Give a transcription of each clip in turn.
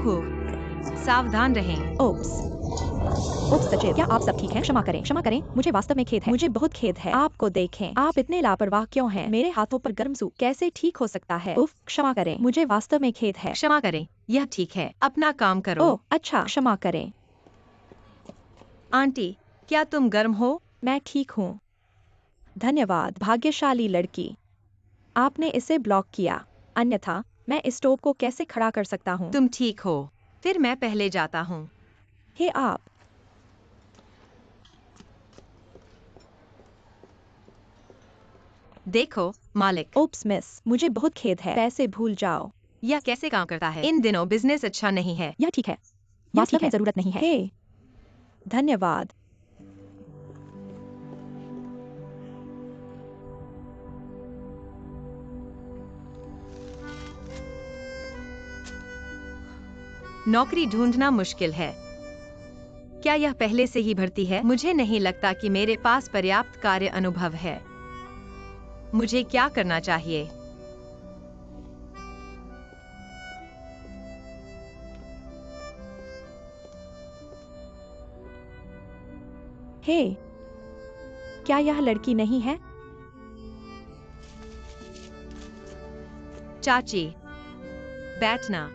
ओह, सावधान रहें। ओप्स सचिव, क्या आप सब ठीक हैं? क्षमा करें, मुझे वास्तव में खेद है। मुझे बहुत खेद है। आपको देखें, आप इतने लापरवाह क्यों हैं? मेरे हाथों पर गर्म सूप कैसे ठीक हो सकता है? उफ, क्षमा करें, मुझे वास्तव में खेद है। क्षमा करें, यह ठीक है। अपना काम करो। ओह, अच्छा, क्षमा करें। आंटी, क्या तुम गर्म हो? मैं ठीक हूँ। धन्यवाद, भाग्यशाली लड़की। आपने इसे ब्लॉक किया, अन्यथा मैं इस स्टोव को कैसे खड़ा कर सकता हूँ? तुम ठीक हो। फिर मैं पहले जाता हूँ। हे आप, देखो, मालिक। ओप्स मिस, मुझे बहुत खेद है। पैसे भूल जाओ। यह कैसे काम करता है? इन दिनों बिजनेस अच्छा नहीं है। यह ठीक है, वास्तव में जरूरत नहीं है। हे, धन्यवाद। नौकरी ढूंढना मुश्किल है। क्या यह पहले से ही भर्ती है? मुझे नहीं लगता कि मेरे पास पर्याप्त कार्य अनुभव है। मुझे क्या करना चाहिए? हे, क्या यह लड़की नहीं है? चाची, बैठना।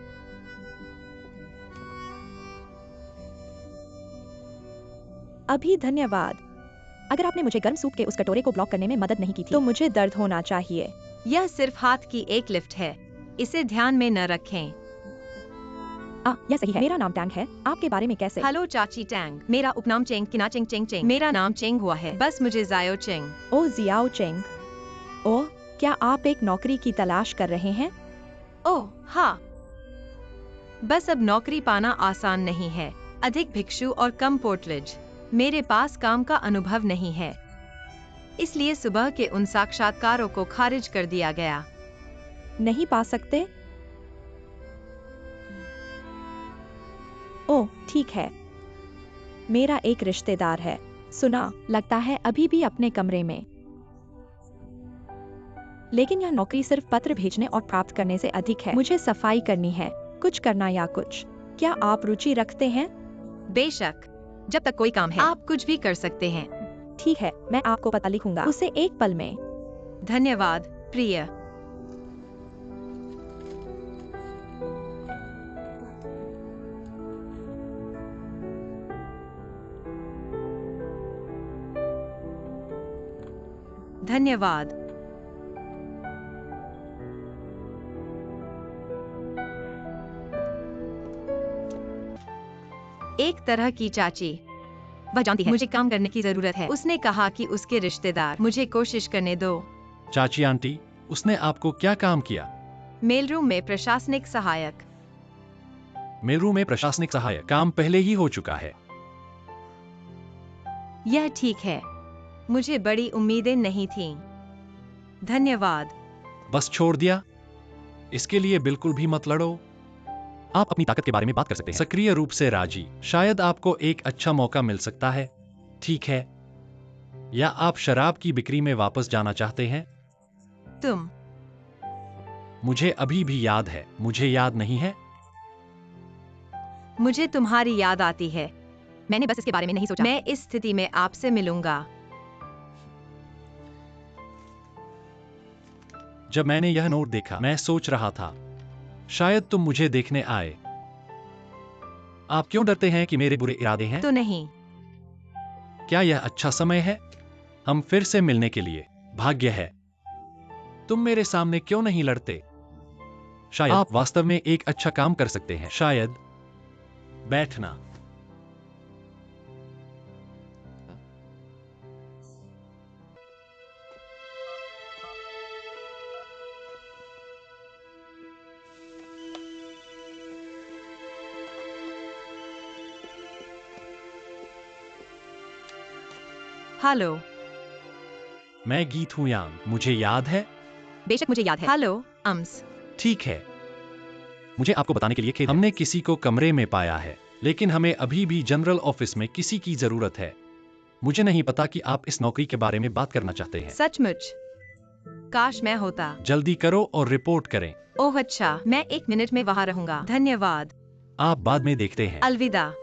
अभी धन्यवाद। अगर आपने मुझे गर्म सूप के उस कटोरे को ब्लॉक करने में मदद नहीं की थी, तो मुझे दर्द होना चाहिए। यह सिर्फ हाथ की एक लिफ्ट है। इसे ध्यान में न रखें। यह सही है। मेरा नाम टैंग है। आपके बारे में कैसे? हेलो चाची टैंग। मेरा उपनाम चेंग किना चेंग चेंग चेंग। मेरा नाम चेंग हुआ है। बस मुझे जायो चेंग। ओ जियाओ चेंग। ओह, क्या आप एक नौकरी की तलाश कर रहे हैं? ओह, हाँ। बस अब नौकरी पाना आसान नहीं है। अधिक भिक्षु और कम पोर्टलेज। मेरे पास काम का अनुभव नहीं है, इसलिए सुबह के उन साक्षात्कारों को खारिज कर दिया गया। नहीं पा सकते? ओह, ठीक है। मेरा एक रिश्तेदार है। सुना, लगता है अभी भी अपने कमरे में। लेकिन यह नौकरी सिर्फ पत्र भेजने और प्राप्त करने से अधिक है। मुझे सफाई करनी है, कुछ करना या कुछ। क्या आप रुचि रखते हैं? बेशक, जब तक कोई काम है, आप कुछ भी कर सकते हैं। ठीक है, मैं आपको पता लिखूंगा उसे एक पल में। धन्यवाद, प्रिय। धन्यवाद। एक तरह की चाची। वह जानती है मुझे काम करने की जरूरत है। उसने कहा कि उसके रिश्तेदार मुझे कोशिश करने दो। चाची आंटी, उसने आपको क्या काम किया? मेलरूम में प्रशासनिक सहायक। मेरू में प्रशासनिक सहायक काम पहले ही हो चुका है। यह ठीक है। मुझे बड़ी उम्मीदें नहीं थीं। धन्यवाद। बस छोड़ दिया? इसके लिए बिल्कुल भी मत लड़ो। आप अपनी ताकत के बारे में बात कर सकते हैं। सक्रिय रूप से राजी। शायद आपको एक अच्छा मौका मिल सकता है। ठीक है। या आप शराब की बिक्री में वापस जाना चाहते हैं? तुम। मुझे अभी भी याद है। मुझे याद नहीं है? मुझे तुम्हारी याद आती है। मैंने बस इसके बारे में नहीं सोचा। मैं इस स्थिति में आपसे मिलूंगा। जब मैंने यह नोट देखा, मैं सोच रहा था, शायद तुम मुझे देखने आए। आप क्यों डरते हैं कि मेरे बुरे इरादे हैं? तो नहीं। क्या यह अच्छा समय है हम फिर से मिलने के लिए? भाग्य है। तुम मेरे सामने क्यों नहीं लड़ते? शायद आप वास्तव में एक अच्छा काम कर सकते हैं। शायद। बैठना। हेलो। मैं गीत हूं यांग, मुझे याद है? बेशक मुझे याद है। हेलो, अम्स। ठीक है। मुझे आपको बताने के लिए खेद है। हमने किसी को कमरे में पाया है, लेकिन हमें अभी भी जनरल ऑफिस में किसी की जरूरत है। मुझे नहीं पता कि आप इस नौकरी के बारे में बात करना चाहते हैं। सचमुच? काश मैं होता। जल्दी करो और रिपोर्ट करें। ओह अच्छा, मैं 1 मिनट में वहां रहूंगा। धन्यवाद। आप बाद में देखते हैं। अलविदा।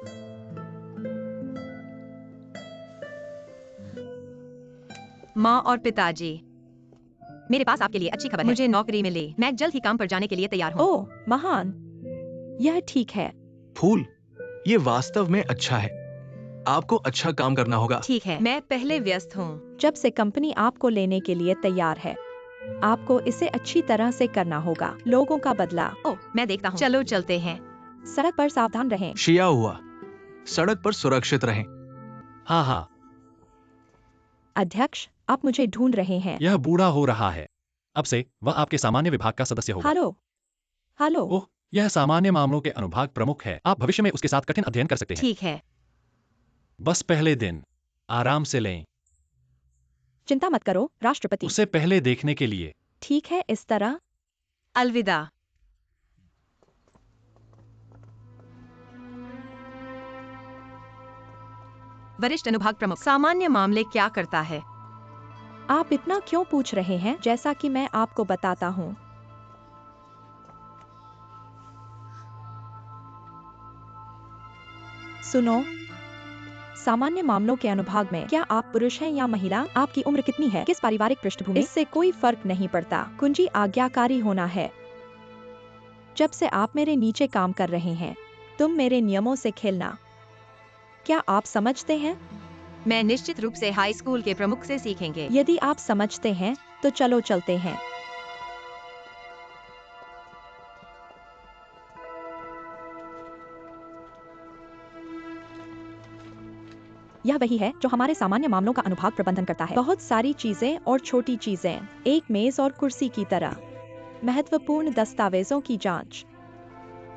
माँ और पिताजी, मेरे पास आपके लिए अच्छी खबर है। मुझे नौकरी मिली। मैं जल्द ही काम पर जाने के लिए तैयार हूँ। ओह महान, यह ठीक है। फूल, ये वास्तव में अच्छा है। आपको अच्छा काम करना होगा। ठीक है, मैं पहले व्यस्त हूँ। जब से कंपनी आपको लेने के लिए तैयार है, आपको इसे अच्छी तरह से करना होगा। लोगों का बदला। ओह, मैं देखता हूँ। चलो चलते हैं। सड़क पर सावधान रहें। शिया हुआ, सड़क पर सुरक्षित रहें। हाँ हाँ, अध्यक्ष, आप मुझे ढूंढ रहे हैं। यह बूढ़ा हो रहा है। अब से वह आपके सामान्य विभाग का सदस्य होगा। Hello, hello. ओह, यह सामान्य मामलों के अनुभाग प्रमुख है। आप भविष्य में उसके साथ कठिन अध्ययन कर सकते हैं। ठीक है। बस पहले दिन आराम से लें। चिंता मत करो राष्ट्रपति। उसे पहले देखने के लिए। ठीक है, इस तरह। अलविदा। वरिष्ठ अनुभाग प्रमुख, सामान्य मामले क्या करता है? आप इतना क्यों पूछ रहे हैं? जैसा कि मैं आपको बताता हूँ। सुनो, सामान्य मामलों के अनुभाग में क्या आप पुरुष हैं या महिला? आपकी उम्र कितनी है? किस पारिवारिक पृष्ठभूमि? इससे कोई फर्क नहीं पड़ता। कुंजी आज्ञाकारी होना है। जब से आप मेरे नीचे काम कर रहे हैं, तुम मेरे नियमों से खेलना। क्या आप समझते हैं? मैं निश्चित रूप से हाई स्कूल के प्रमुख से सीखेंगे। यदि आप समझते हैं, तो चलो चलते हैं। यह वही है जो हमारे सामान्य मामलों का अनुभाग प्रबंधन करता है। बहुत सारी चीजें और छोटी चीजें, एक मेज और कुर्सी की तरह। महत्वपूर्ण दस्तावेजों की जांच।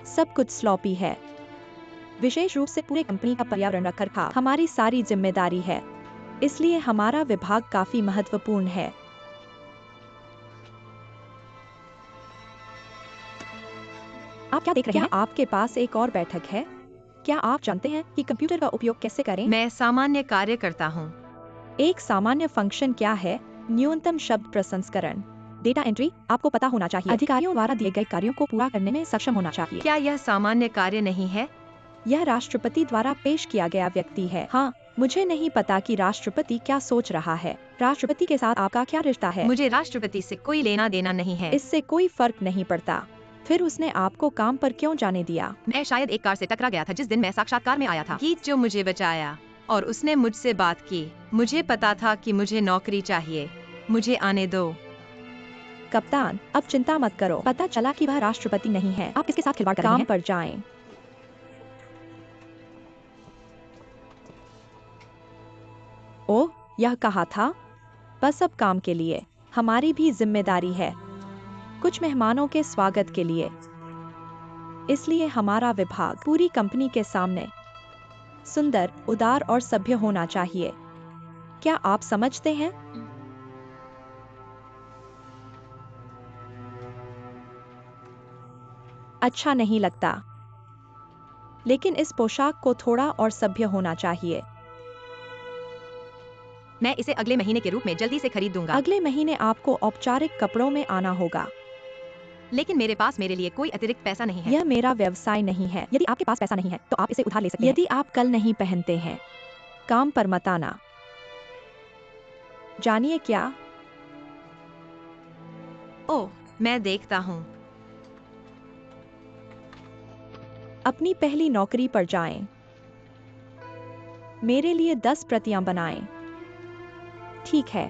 सब कुछ स्लॉपी है। विशेष रूप से पूरे कंपनी का पर्यावरण रखरखाव हमारी सारी जिम्मेदारी है। इसलिए हमारा विभाग काफी महत्वपूर्ण है। आप क्या देख रहे हैं? क्या आपके पास एक और बैठक है? क्या आप जानते हैं कि कंप्यूटर का उपयोग कैसे करें? मैं सामान्य कार्य करता हूँ। एक सामान्य फंक्शन क्या है? न्यूनतम शब्द प्रसंस्करण। डेटा एंट्री आपको पता होना चाहिए। अधिकारियों द्वारा दिए गए कार्यों को पूरा करने में सक्षम होना चाहिए। क्या यह सामान्य कार्य नहीं है? यह राष्ट्रपति द्वारा पेश किया गया व्यक्ति है। हाँ, मुझे नहीं पता कि राष्ट्रपति क्या सोच रहा है। राष्ट्रपति के साथ आपका क्या रिश्ता है? मुझे राष्ट्रपति से कोई लेना देना नहीं है। इससे कोई फर्क नहीं पड़ता। फिर उसने आपको काम पर क्यों जाने दिया? मैं शायद एक कार से टकरा गया था जिस दिन मैं साक्षात्कार में आया था। गीत जो मुझे बचाया और उसने मुझसे बात की। मुझे पता था कि मुझे नौकरी चाहिए। मुझे आने दो। कप्तान, अब चिंता मत करो। पता चला कि वह राष्ट्रपति नहीं है। आप किसके साथ खिलवाड़ कर रहे हैं? काम पर जाएं। ओह, यह कहा था। बस अब काम के लिए हमारी भी जिम्मेदारी है। कुछ मेहमानों के स्वागत के लिए। इसलिए हमारा विभाग पूरी कंपनी के सामने सुंदर, उदार और सभ्य होना चाहिए। क्या आप समझते हैं? अच्छा नहीं लगता, लेकिन इस पोशाक को थोड़ा और सभ्य होना चाहिए। मैं इसे अगले महीने के रूप में जल्दी से खरीद दूंगा। अगले महीने आपको औपचारिक कपड़ों में आना होगा। लेकिन मेरे पास मेरे लिए कोई अतिरिक्त पैसा नहीं है। यह मेरा व्यवसाय नहीं है। यदि आपके पास पैसा नहीं है, तो आप इसे उधार ले सकते हैं। यदि आप कल नहीं पहनते हैं, काम पर मत आना। जानिए क्या? ओह, मैं देखता हूँ। अपनी पहली नौकरी पर जाएं। मेरे लिए 10 प्रतियां बनाएं। ठीक है।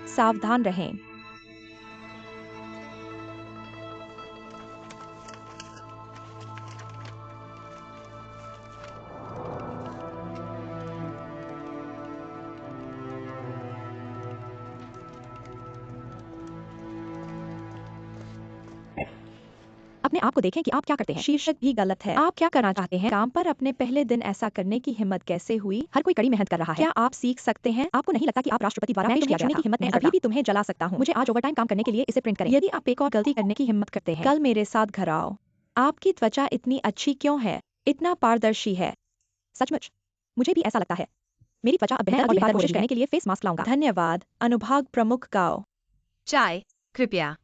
सावधान रहें। अपने आप को देखें कि आप क्या करते हैं। शीर्षक भी गलत है। आप क्या करना चाहते हैं? काम पर अपने पहले दिन ऐसा करने की हिम्मत कैसे हुई? हर कोई कड़ी मेहनत कर रहा है। क्या आप सीख सकते हैं? आपको नहीं लगता कि आप राष्ट्रपति द्वारा पेश किया गया था? की हिम्मत में अभी भी तुम्हें जला सकता हूँ। मुझे आज ओवरटाइम काम करने के लिए इसे प्रिंट करें। यदि आप एक और गलती करने की हिम्मत करते हैं, कल मेरे साथ घर आओ। आपकी त्वचा इतनी अच्छी क्यों है? इतना पारदर्शी है। सचमुच, मुझे भी ऐसा लगता है। मेरी त्वचा अब बेहतर और बेहतर कोशिश करने के लिए फेस मास्क लाऊंगा। धन्यवाद। अनुभाग प्रमुख गाओ। चाय कृपया।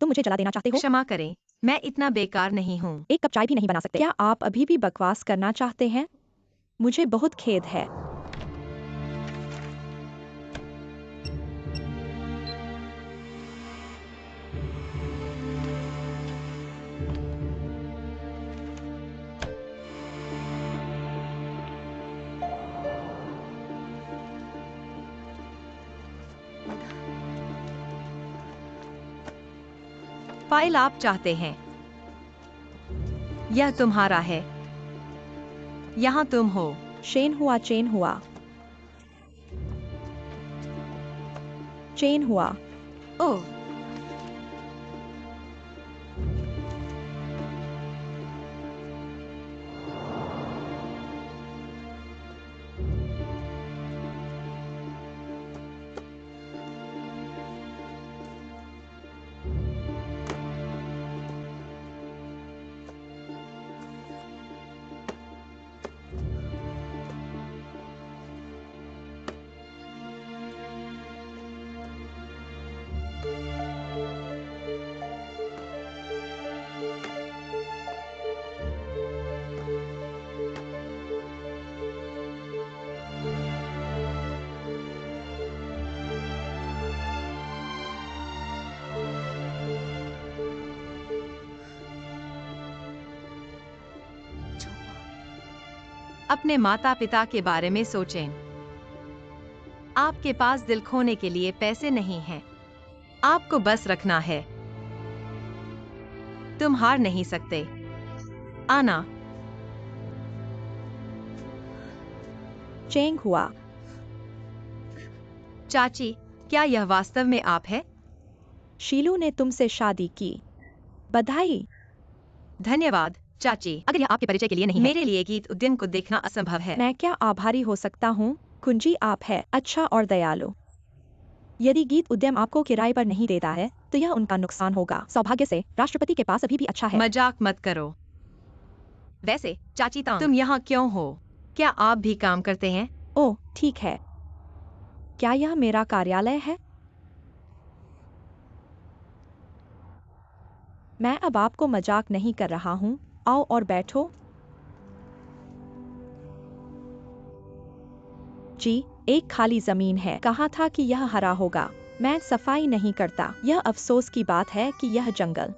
तुम मुझे जला देना चाहते हो? क्षमा करें, मैं इतना बेकार नहीं हूँ। एक कप चाय भी नहीं बना सकते? क्या आप अभी भी बकवास करना चाहते हैं? मुझे बहुत खेद है। फाइल आप चाहते हैं, यह तुम्हारा है। यहाँ तुम हो। चेन हुआ, चेन हुआ, चेन हुआ। ओह, अपने माता पिता के बारे में सोचें। आपके पास दिल खोने के लिए पैसे नहीं हैं। आपको बस रखना है। तुम हार नहीं सकते। आना। चेंग हुआ। चाची, क्या यह वास्तव में आप है? शीलू ने तुमसे शादी की। बधाई। धन्यवाद चाची। अगर यह आपके परिचय के लिए नहीं है, मेरे लिए गीत उद्यम को देखना असंभव है। मैं क्या आभारी हो सकता हूँ? कुंजी आप है अच्छा और दयालु। यदि गीत उद्यम आपको किराए पर नहीं देता है तो यह उनका नुकसान होगा। सौभाग्य से राष्ट्रपति के पास अभी भी अच्छा है। मजाक मत करो। वैसे चाची तांग, तुम यहाँ क्यों हो? क्या आप भी काम करते हैं? ओह ठीक है। क्या यह मेरा कार्यालय है? मैं अब आपको मजाक नहीं कर रहा हूँ। आओ और बैठो। जी, एक खाली जमीन है। कहा था कि यह हरा होगा। मैं सफाई नहीं करता। यह अफसोस की बात है कि यह जंगल।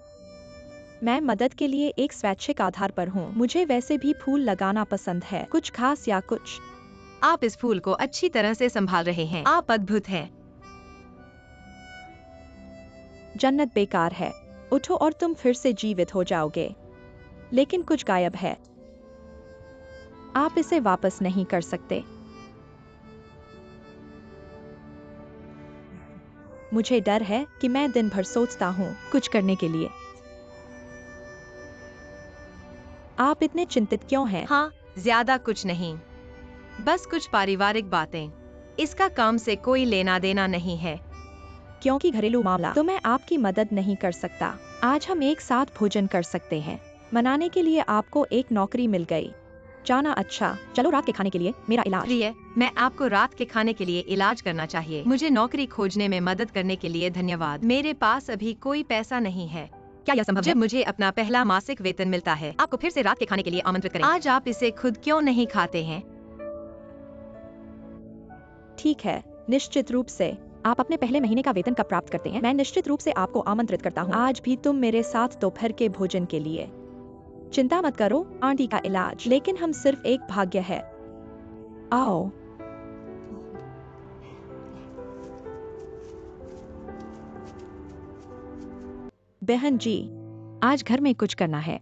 मैं मदद के लिए एक स्वैच्छिक आधार पर हूँ। मुझे वैसे भी फूल लगाना पसंद है। कुछ खास या कुछ? आप इस फूल को अच्छी तरह से संभाल रहे हैं। आप अद्भुत हैं। जन्नत बेकार है। उठो और तुम फिर से जीवित हो जाओगे। लेकिन कुछ गायब है। आप इसे वापस नहीं कर सकते। मुझे डर है कि मैं दिन भर सोचता हूँ कुछ करने के लिए। आप इतने चिंतित क्यों हैं? हाँ, ज्यादा कुछ नहीं। बस कुछ पारिवारिक बातें। इसका काम से कोई लेना देना नहीं है। क्योंकि घरेलू मामला तो मैं आपकी मदद नहीं कर सकता। आज हम एक साथ भोजन कर सकते हैं। मनाने के लिए आपको एक नौकरी मिल गई। जाना अच्छा। चलो रात के खाने के लिए मेरा इलाज। प्रिय, मैं आपको रात के खाने के लिए इलाज करना चाहिए। मुझे नौकरी खोजने में मदद करने के लिए धन्यवाद। मेरे पास अभी कोई पैसा नहीं है। क्या यह संभव है? जब मुझे अपना पहला मासिक वेतन मिलता है, आपको फिर से रात के खाने के लिए आमंत्रित करें। आज आप इसे खुद क्यों नहीं खाते हैं? ठीक है, निश्चित रूप से। आप अपने पहले महीने का वेतन कब प्राप्त करते हैं? मैं निश्चित रूप से आपको आमंत्रित करता हूँ। आज भी तुम मेरे साथ दोपहर के भोजन के लिए। चिंता मत करो, आंटी का इलाज। लेकिन हम सिर्फ एक भाग्य है। आओ। बहन जी, आज घर में कुछ करना है।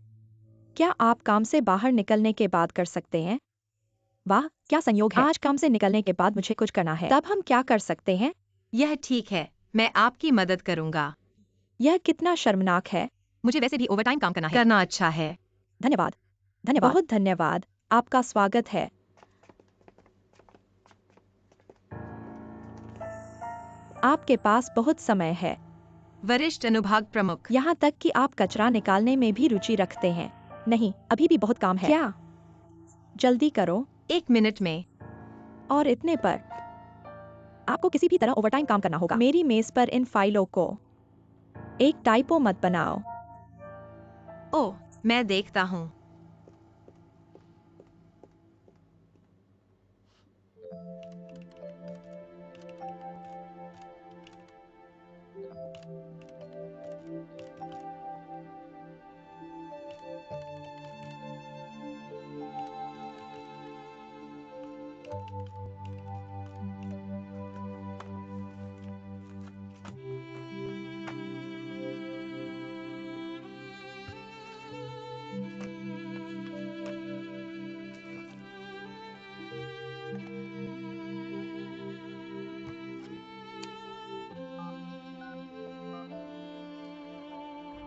क्या आप काम से बाहर निकलने के बाद कर सकते हैं? वाह, क्या संयोग है। आज काम से निकलने के बाद मुझे कुछ करना है। तब हम क्या कर सकते हैं? यह ठीक है, मैं आपकी मदद करूंगा। यह कितना शर्मनाक है। मुझे वैसे भी ओवरटाइम काम करना है। करना अच्छा है। धन्यवाद। धन्यवाद। बहुत धन्यवाद। आपका स्वागत है। आपके पास बहुत समय है। वरिष्ठ अनुभाग प्रमुख। यहाँ तक कि आप कचरा निकालने में भी रुचि रखते हैं। नहीं, अभी भी बहुत काम है। क्या? जल्दी करो। 1 मिनट में। और इतने पर आपको किसी भी तरह ओवरटाइम काम करना होगा। मेरी मेज पर इन फाइलों को एक टाइपो मत बनाओ। ओह, मैं देखता हूँ।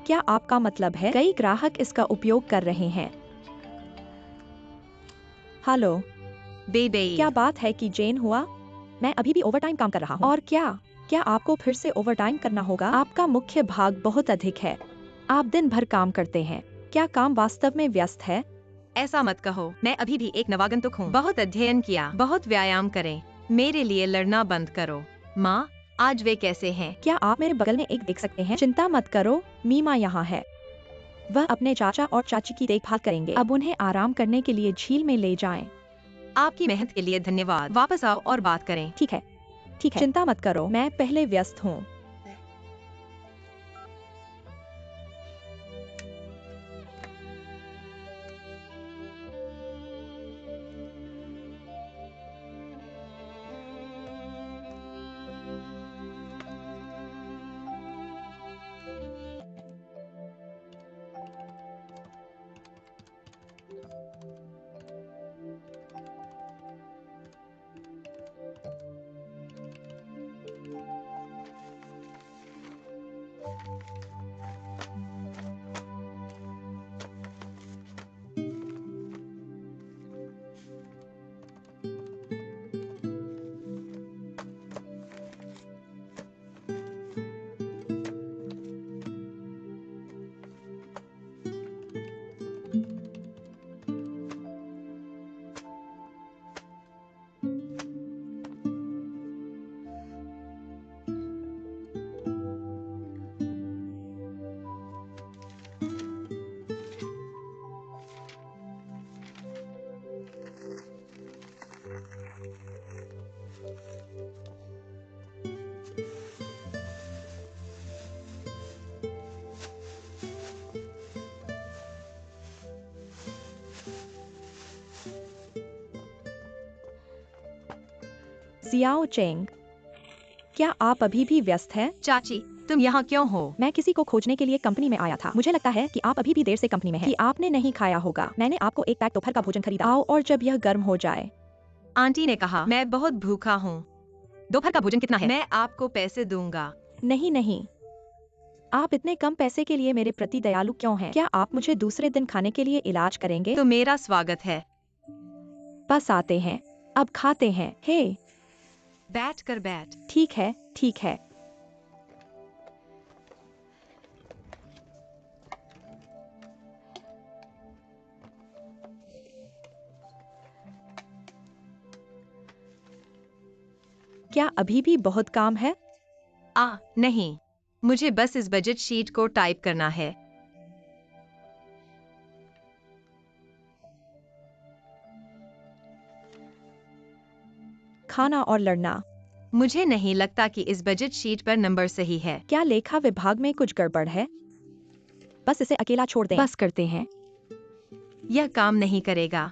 क्या आपका मतलब है कई ग्राहक इसका उपयोग कर रहे हैं? हेलो, बेबे। क्या बात है कि जेन हुआ? मैं अभी भी ओवरटाइम काम कर रहा हूँ। और क्या आपको फिर से ओवरटाइम करना होगा? आपका मुख्य भाग बहुत अधिक है। आप दिन भर काम करते हैं। क्या काम वास्तव में व्यस्त है? ऐसा मत कहो, मैं अभी भी एक नवागंतुक हूँ। बहुत अध्ययन किया, बहुत व्यायाम करें। मेरे लिए लड़ना बंद करो। माँ, आज वे कैसे हैं? क्या आप मेरे बगल में एक देख सकते हैं? चिंता मत करो, मीमा यहाँ है। वह अपने चाचा और चाची की देखभाल करेंगे। अब उन्हें आराम करने के लिए झील में ले जाएं। आपकी मेहनत के लिए धन्यवाद। वापस आओ और बात करें। ठीक है, चिंता मत करो, मैं पहले व्यस्त हूँ। जियाओ चेंग, क्या आप अभी भी व्यस्त हैं? चाची, तुम यहाँ क्यों हो? मैं किसी को खोजने के लिए कंपनी में आया था। मुझे लगता है कि आप अभी भी देर से कंपनी में हैं। कि आपने नहीं खाया होगा। मैंने आपको एक पैक दोपहर का भोजन खरीदा। आओ और जब यह गर्म हो जाए। आंटी ने कहा मैं बहुत भूखा हूँ। दोपहर का भोजन कितना है? मैं आपको पैसे दूंगा। नहीं, आप इतने कम पैसे के लिए मेरे प्रति दयालु क्यों हैं? क्या आप मुझे दूसरे दिन खाने के लिए इलाज करेंगे? तो मेरा स्वागत है। बस आते हैं, अब खाते हैं। हे, बैठ कर बैठ। ठीक है। क्या अभी भी बहुत काम है? नहीं, मुझे बस इस बजट शीट को टाइप करना है। खाना और लड़ना। मुझे नहीं लगता कि इस बजट शीट पर नंबर सही है। क्या लेखा विभाग में कुछ गड़बड़ है? बस इसे अकेला छोड़ दें। बस करते हैं। यह काम नहीं करेगा।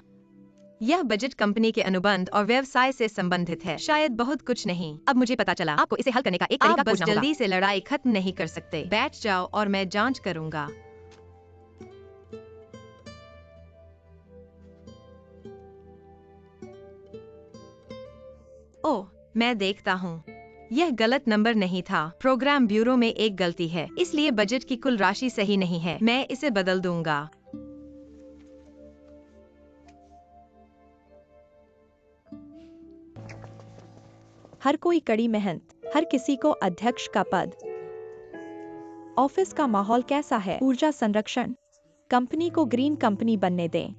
यह बजट कंपनी के अनुबंध और व्यवसाय से संबंधित है। शायद बहुत कुछ नहीं। अब मुझे पता चला। आपको इसे हल करने का एक तरीका आप बस खोजना होगा। जल्दी से लड़ाई खत्म नहीं कर सकते। बैठ जाओ और मैं जांच करूंगा। ओह, मैं देखता हूँ। यह गलत नंबर नहीं था। प्रोग्राम ब्यूरो में एक गलती है, इसलिए बजट की कुल राशि सही नहीं है। मैं इसे बदल दूंगा। हर कोई कड़ी मेहनत, हर किसी को अध्यक्ष का पद। ऑफिस का माहौल कैसा है? ऊर्जा संरक्षण। कंपनी को ग्रीन कंपनी बनने दें।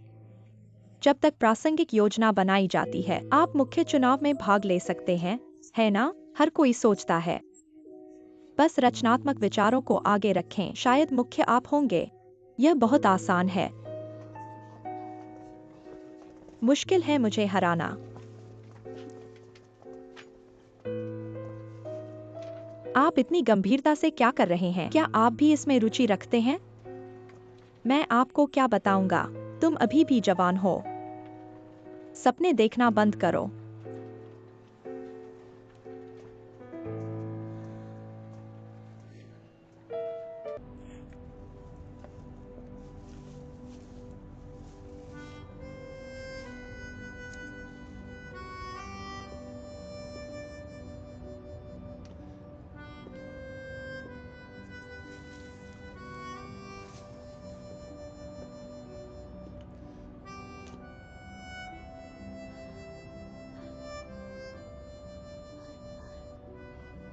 जब तक प्रासंगिक योजना बनाई जाती है, आप मुख्य चुनाव में भाग ले सकते हैं, है ना? हर कोई सोचता है। बस रचनात्मक विचारों को आगे रखें, शायद मुख्य आप होंगे। यह बहुत आसान है। मुश्किल है मुझे हराना। आप इतनी गंभीरता से क्या कर रहे हैं? क्या आप भी इसमें रुचि रखते हैं? मैं आपको क्या बताऊंगा? तुम अभी भी जवान हो। सपने देखना बंद करो।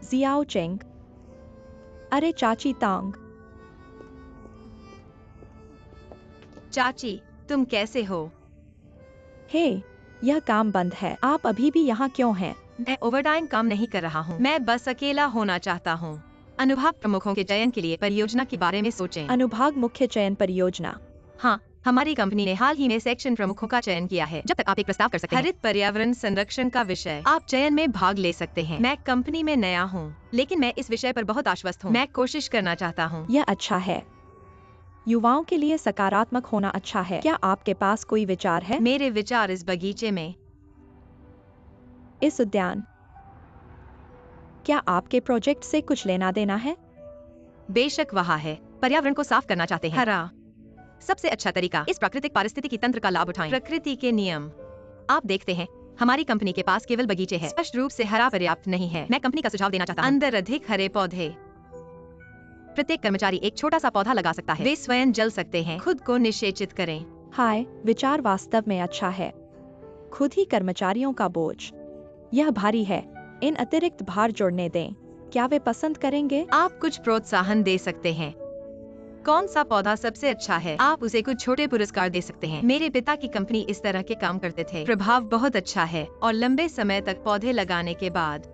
Xiao Cheng. अरे चाची तांग। चाची, तुम कैसे हो? हे, यह काम बंद है। आप अभी भी यहाँ क्यों हैं? मैं ओवरटाइम काम नहीं कर रहा हूँ। मैं बस अकेला होना चाहता हूँ। अनुभाग प्रमुखों के चयन के लिए परियोजना के बारे में सोचें। अनुभाग मुख्य चयन परियोजना। हाँ, हमारी कंपनी ने हाल ही में सेक्शन प्रमुखों का चयन किया है। जब तक आप एक प्रस्ताव कर सकते हैं। हरित पर्यावरण संरक्षण का विषय, आप चयन में भाग ले सकते हैं। मैं कंपनी में नया हूँ, लेकिन मैं इस विषय पर बहुत आश्वस्त हूँ। मैं कोशिश करना चाहता हूँ। यह अच्छा है। युवाओं के लिए सकारात्मक होना अच्छा है। क्या आपके पास कोई विचार है? मेरे विचार इस बगीचे में। इस उद्यान। क्या आपके प्रोजेक्ट से कुछ लेना देना है? बेशक वहाँ है। पर्यावरण को साफ करना चाहते हैं। हरा सबसे अच्छा तरीका। इस प्राकृतिक पारिस्थितिकी तंत्र का लाभ उठाएं। प्रकृति के नियम। आप देखते हैं, हमारी कंपनी के पास केवल बगीचे हैं। स्पष्ट रूप से हरा पर्याप्त नहीं है। मैं कंपनी का सुझाव देना चाहता हूँ। अंदर अधिक हरे पौधे। प्रत्येक कर्मचारी एक छोटा सा पौधा लगा सकता है। वे स्वयं जल सकते हैं। खुद को निषेचित करें। हाय, विचार वास्तव में अच्छा है। खुद ही कर्मचारियों का बोझ। यह भारी है। इन अतिरिक्त भार जोड़ने दें। क्या वे पसंद करेंगे? आप कुछ प्रोत्साहन दे सकते हैं। कौन सा पौधा सबसे अच्छा है? आप उसे कुछ छोटे पुरस्कार दे सकते हैं। मेरे पिता की कंपनी इस तरह के काम करते थे। प्रभाव बहुत अच्छा है और लंबे समय तक पौधे लगाने के बाद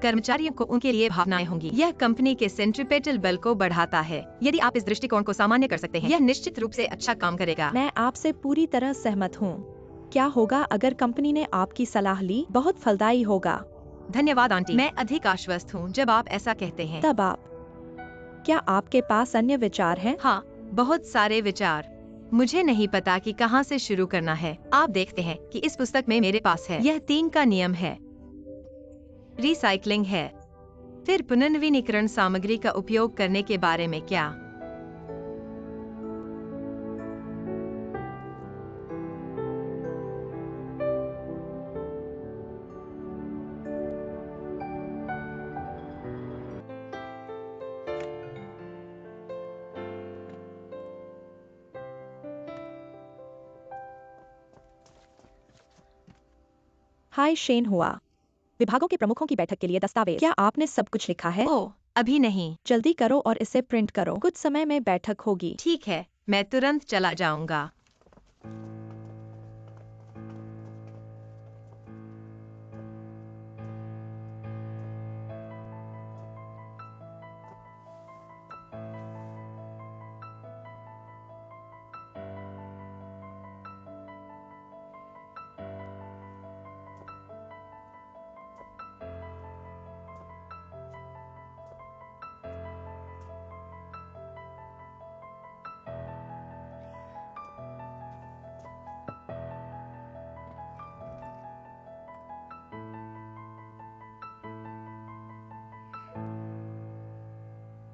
कर्मचारियों को उनके लिए भावनाएं होंगी। यह कंपनी के सेंट्रीपेटल बल को बढ़ाता है। यदि आप इस दृष्टिकोण को सामान्य कर सकते हैं, यह निश्चित रूप से अच्छा काम करेगा। मैं आपसे पूरी तरह सहमत हूँ। क्या होगा अगर कंपनी ने आपकी सलाह ली? बहुत फलदायी होगा। धन्यवाद आंटी। मैं अधिक आश्वस्त हूँ जब आप ऐसा कहते हैं। तब आप। क्या आपके पास अन्य विचार हैं? हाँ, बहुत सारे विचार। मुझे नहीं पता कि कहाँ से शुरू करना है। आप देखते हैं कि इस पुस्तक में मेरे पास है। यह 3 का नियम है। रिसाइकलिंग है। फिर पुनर्नवीनीकरण सामग्री का उपयोग करने के बारे में क्या? हाय शेन हुआ। विभागों के प्रमुखों की बैठक के लिए दस्तावेज। क्या आपने सब कुछ लिखा है? ओह, अभी नहीं। जल्दी करो और इसे प्रिंट करो। कुछ समय में बैठक होगी। ठीक है, मैं तुरंत चला जाऊंगा।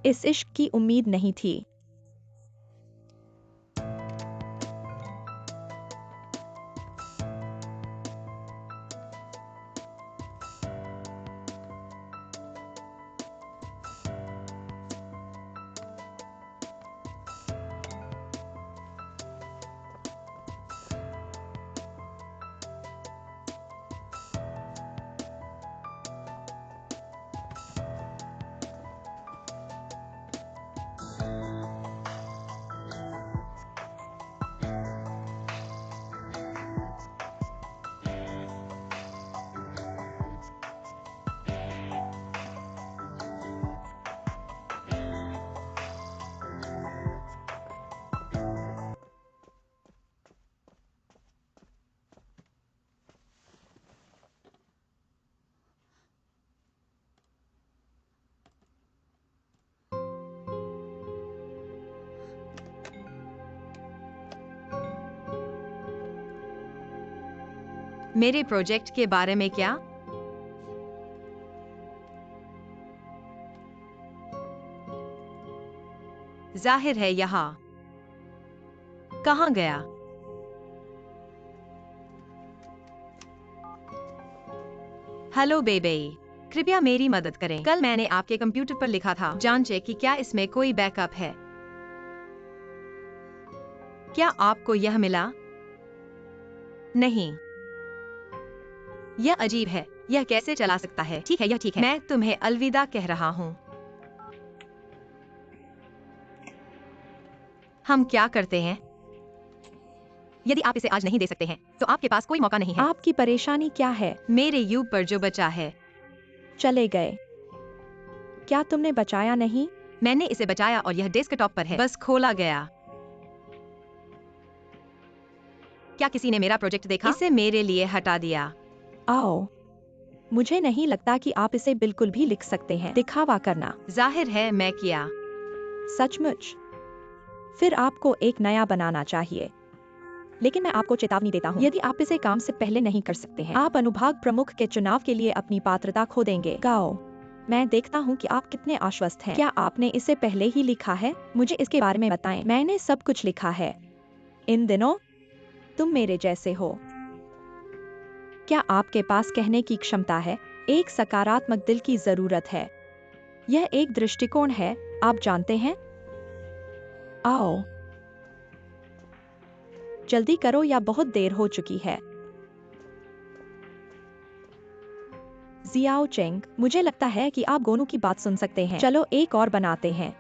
इस इश्क की उम्मीद नहीं थी। मेरे प्रोजेक्ट के बारे में क्या? जाहिर है यहाँ। कहाँ गया? हेलो बेबे, कृपया मेरी मदद करें। कल मैंने आपके कंप्यूटर पर लिखा था, जांचें कि क्या इसमें कोई बैकअप है। क्या आपको यह मिला? नहीं। यह अजीब है। यह कैसे चला सकता है? ठीक है, यह ठीक है। मैं तुम्हें अलविदा कह रहा हूँ। हम क्या करते हैं? यदि आप इसे आज नहीं दे सकते हैं, तो आपके पास कोई मौका नहीं है। आपकी परेशानी क्या है? मेरे यू पर जो बचा है। चले गए। क्या तुमने बचाया नहीं? मैंने इसे बचाया और यह डेस्कटॉप पर है, बस खोला गया। क्या किसी ने मेरा प्रोजेक्ट देखा? इसे मेरे लिए हटा दिया। आओ, मुझे नहीं लगता कि आप इसे बिल्कुल भी लिख सकते हैं। दिखावा करना। जाहिर है मैं किया। सचमुच? फिर आपको एक नया बनाना चाहिए। लेकिन मैं आपको चेतावनी देता हूँ, यदि आप इसे काम से पहले नहीं कर सकते हैं, आप अनुभाग प्रमुख के चुनाव के लिए अपनी पात्रता खो देंगे। गाओ, मैं देखता हूँ कि आप कितने आश्वस्त हैं। क्या आपने इसे पहले ही लिखा है? मुझे इसके बारे में बताएं। मैंने सब कुछ लिखा है। इन दिनों तुम मेरे जैसे हो। क्या आपके पास कहने की क्षमता है? एक सकारात्मक दिल की जरूरत है। यह एक दृष्टिकोण है, आप जानते हैं। आओ, जल्दी करो या बहुत देर हो चुकी है। जियाओ चेंग, मुझे लगता है कि आप गोनू की बात सुन सकते हैं। चलो एक और बनाते हैं।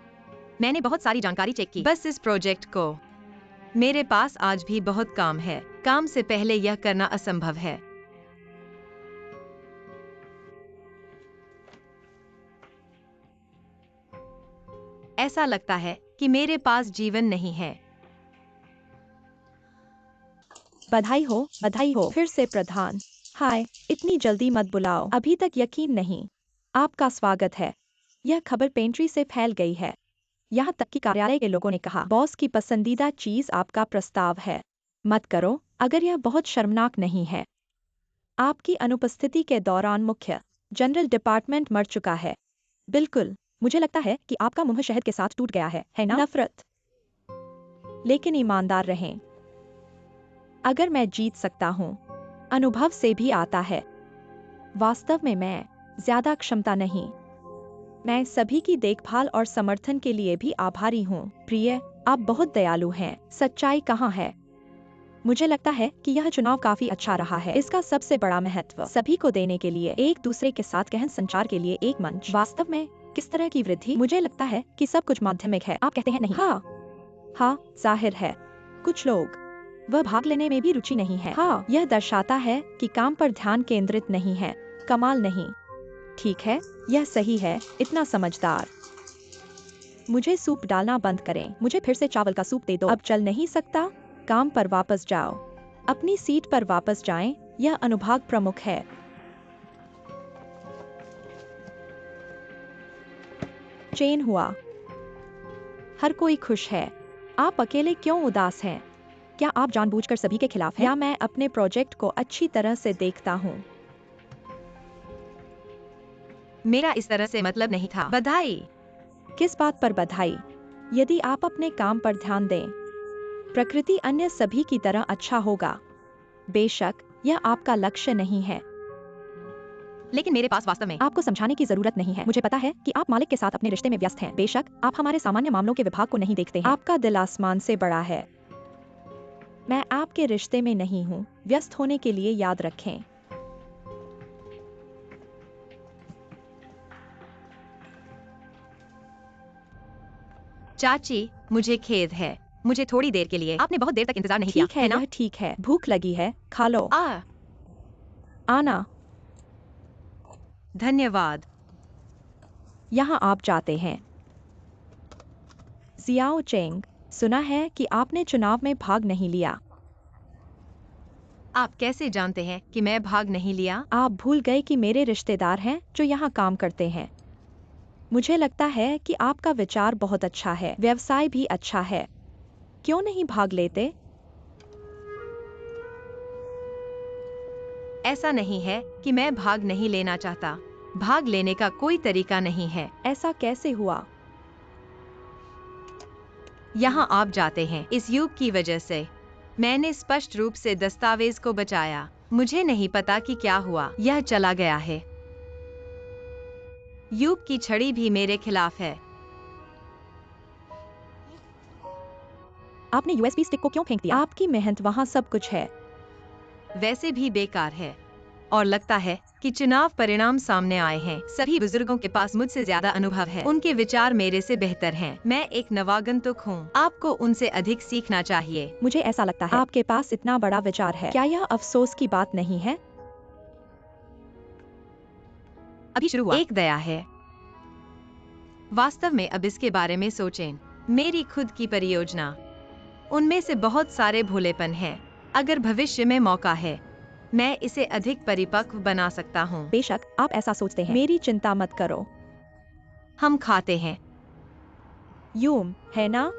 मैंने बहुत सारी जानकारी चेक की, बस इस प्रोजेक्ट को। मेरे पास आज भी बहुत काम है। काम से पहले यह करना असंभव है। ऐसा लगता है कि मेरे पास जीवन नहीं है। बधाई हो फिर से प्रधान। हाय, इतनी जल्दी मत बुलाओ, अभी तक यकीन नहीं। आपका स्वागत है। यह खबर पेंट्री से फैल गई है। यहाँ तक कि कार्यालय के लोगों ने कहा, बॉस की पसंदीदा चीज आपका प्रस्ताव है। मत करो, अगर यह बहुत शर्मनाक नहीं है। आपकी अनुपस्थिति के दौरान मुख्य जनरल डिपार्टमेंट मर चुका है। बिल्कुल, मुझे लगता है कि आपका मुंह शहद के साथ टूट गया है ना? नफरत। लेकिन ईमानदार रहें। अगर मैं जीत सकता हूँ, अनुभव से भी आता है। वास्तव में मैं ज्यादा क्षमता नहीं। मैं सभी की देखभाल और समर्थन के लिए भी आभारी हूँ। प्रिय, आप बहुत दयालु हैं। सच्चाई कहाँ है? मुझे लगता है कि यह चुनाव काफी अच्छा रहा है। इसका सबसे बड़ा महत्व सभी को देने के लिए, एक दूसरे के साथ गहन संचार के लिए एक मंच। वास्तव में किस तरह की वृद्धि? मुझे लगता है कि सब कुछ माध्यमिक है। आप कहते हैं नहीं? हाँ, जाहिर है। कुछ लोग वह भाग लेने में भी रुचि नहीं है। हाँ, यह दर्शाता है कि काम पर ध्यान केंद्रित नहीं है। कमाल नहीं। ठीक है, यह सही है। इतना समझदार। मुझे सूप डालना बंद करें। मुझे फिर से चावल का सूप दे दो। अब चल नहीं सकता। काम पर वापस जाओ। अपनी सीट पर वापस जाएं। यह अनुभाग प्रमुख है। चेन हुआ। हर कोई खुश है। आप अकेले क्यों उदास हैं? क्या आप जानबूझकर सभी के खिलाफ हैं? या मैं अपने प्रोजेक्ट को अच्छी तरह से देखता हूँ? मेरा इस तरह से मतलब नहीं था। बधाई। किस बात पर बधाई? यदि आप अपने काम पर ध्यान दें, प्रकृति अन्य सभी की तरह अच्छा होगा। बेशक यह आपका लक्ष्य नहीं है। लेकिन मेरे पास वास्तव में आपको समझाने की जरूरत नहीं है। मुझे पता है कि आप मालिक के साथ अपने रिश्ते में व्यस्त हैं। बेशक आप हमारे सामान्य मामलों के विभाग को नहीं देखते हैं। आपका दिल आसमान से बड़ा है। मैं आपके रिश्ते में नहीं हूँ। व्यस्त होने के लिए याद रखें। चाची, मुझे खेद है। मुझे थोड़ी देर के लिए आपने बहुत देर तक इंतजार नहीं किया, ठीक है, ना? यह ठीक है। भूख लगी है, खा लो। आना। धन्यवाद। यहाँ आप जाते हैं। जियाओ चेंग, सुना है कि आपने चुनाव में भाग नहीं लिया। आप कैसे जानते हैं कि मैं भाग नहीं लिया? आप भूल गए कि मेरे रिश्तेदार हैं जो यहाँ काम करते हैं। मुझे लगता है कि आपका विचार बहुत अच्छा है, व्यवसाय भी अच्छा है। क्यों नहीं भाग लेते? ऐसा नहीं है कि मैं भाग नहीं लेना चाहता। भाग लेने का कोई तरीका नहीं है। ऐसा कैसे हुआ? यहाँ आप जाते हैं इस युग की वजह से। मैंने स्पष्ट रूप से दस्तावेज को बचाया। मुझे नहीं पता कि क्या हुआ, यह चला गया है। युग की छड़ी भी मेरे खिलाफ है। आपने यूएसबी स्टिक को क्यों फेंक दिया? आपकी मेहनत वहाँ सब कुछ है। वैसे भी बेकार है। और लगता है कि चुनाव परिणाम सामने आए हैं। सभी बुजुर्गों के पास मुझसे ज्यादा अनुभव है। उनके विचार मेरे से बेहतर हैं। मैं एक नवागंतुक हूँ। आपको उनसे अधिक सीखना चाहिए। मुझे ऐसा लगता है आपके पास इतना बड़ा विचार है। क्या यह अफसोस की बात नहीं है? अभी शुरू हुआ। एक दया है। वास्तव में अब इसके बारे में सोचें। मेरी खुद की परियोजना, उनमें से बहुत सारे भोलेपन हैं। अगर भविष्य में मौका है, मैं इसे अधिक परिपक्व बना सकता हूँ। बेशक आप ऐसा सोचते हैं। मेरी चिंता मत करो। हम खाते हैं। यूम है ना?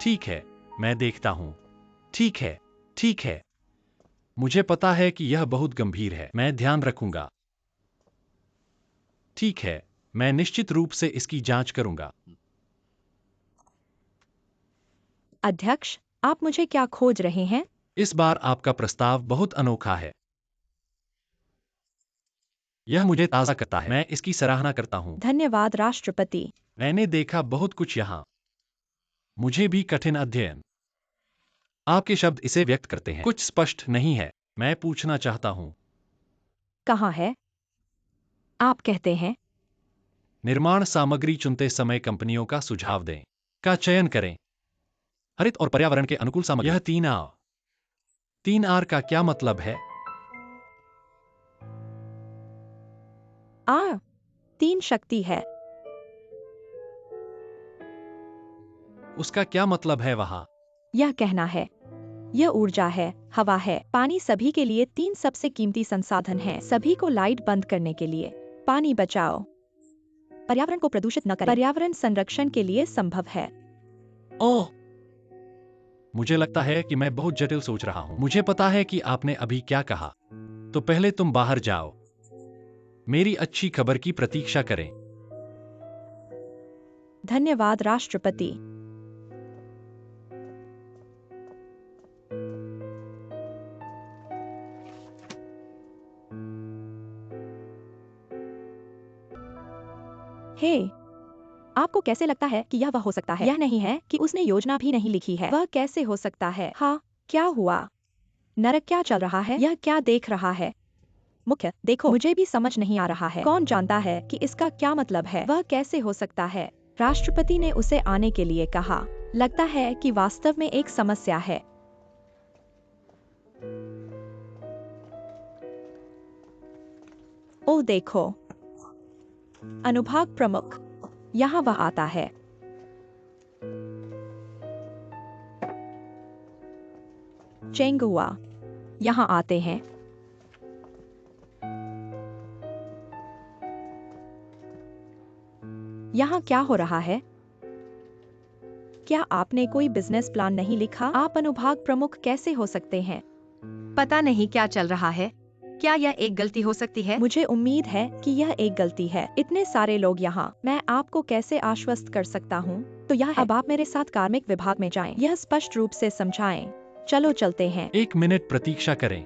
ठीक है, मैं देखता हूँ। ठीक है, ठीक है। मुझे पता है कि यह बहुत गंभीर है। मैं ध्यान रखूंगा। ठीक है, मैं निश्चित रूप से इसकी जांच करूंगा। अध्यक्ष, आप मुझे क्या खोज रहे हैं? इस बार आपका प्रस्ताव बहुत अनोखा है। यह मुझे ताज़ा करता है। मैं इसकी सराहना करता हूँ। धन्यवाद राष्ट्रपति। मैंने देखा बहुत कुछ यहाँ। मुझे भी कठिन अध्ययन। आपके शब्द इसे व्यक्त करते हैं। कुछ स्पष्ट नहीं है। मैं पूछना चाहता हूँ। कहाँ है? आप कहते हैं। निर्माण सामग्री चुनते समय कंपनियों का सुझाव दें। का चयन करें। हरित और पर्यावरण के अनुकूल सामग्री। यह 3R का क्या मतलब है? आ 3 शक्ति है। उसका क्या मतलब है वहाँ? यह कहना है, यह ऊर्जा है, हवा है, पानी सभी के लिए 3 सबसे कीमती संसाधन हैं। सभी को लाइट बंद करने के लिए। पानी बचाओ। पर्यावरण को प्रदूषित न करें। पर्यावरण संरक्षण के लिए संभव है। ओह! मुझे लगता है कि मैं बहुत जटिल सोच रहा हूँ। मुझे पता है कि आपने अभी क्या कहा। तो पहले तुम बाहर जाओ। मेरी अच्छी खबर की प्रतीक्षा करें। धन्यवाद राष्ट्रपति। हे, आपको कैसे लगता है कि यह वह हो सकता है? यह नहीं है कि उसने योजना भी नहीं लिखी है। वह कैसे हो सकता है? हाँ, क्या हुआ? नरक क्या चल रहा है? यह क्या देख रहा है? मुख्य, देखो, मुझे भी समझ नहीं आ रहा है। कौन जानता है कि इसका क्या मतलब है? वह कैसे हो सकता है? राष्ट्रपति ने उसे आने के लिए कहा। लगता है कि वास्तव में एक समस्या है। ओह देखो, अनुभाग प्रमुख, यहाँ वह आता है। चेंगुआ, यहाँ आते हैं। यहाँ क्या हो रहा है? क्या आपने कोई बिजनेस प्लान नहीं लिखा? आप अनुभाग प्रमुख कैसे हो सकते हैं? पता नहीं क्या चल रहा है। क्या यह एक गलती हो सकती है? मुझे उम्मीद है कि यह एक गलती है। इतने सारे लोग यहाँ, मैं आपको कैसे आश्वस्त कर सकता हूँ? तो यह है, अब आप मेरे साथ कार्मिक विभाग में जाएं। यह स्पष्ट रूप से समझाएं। चलो चलते हैं। 1 मिनट प्रतीक्षा करें।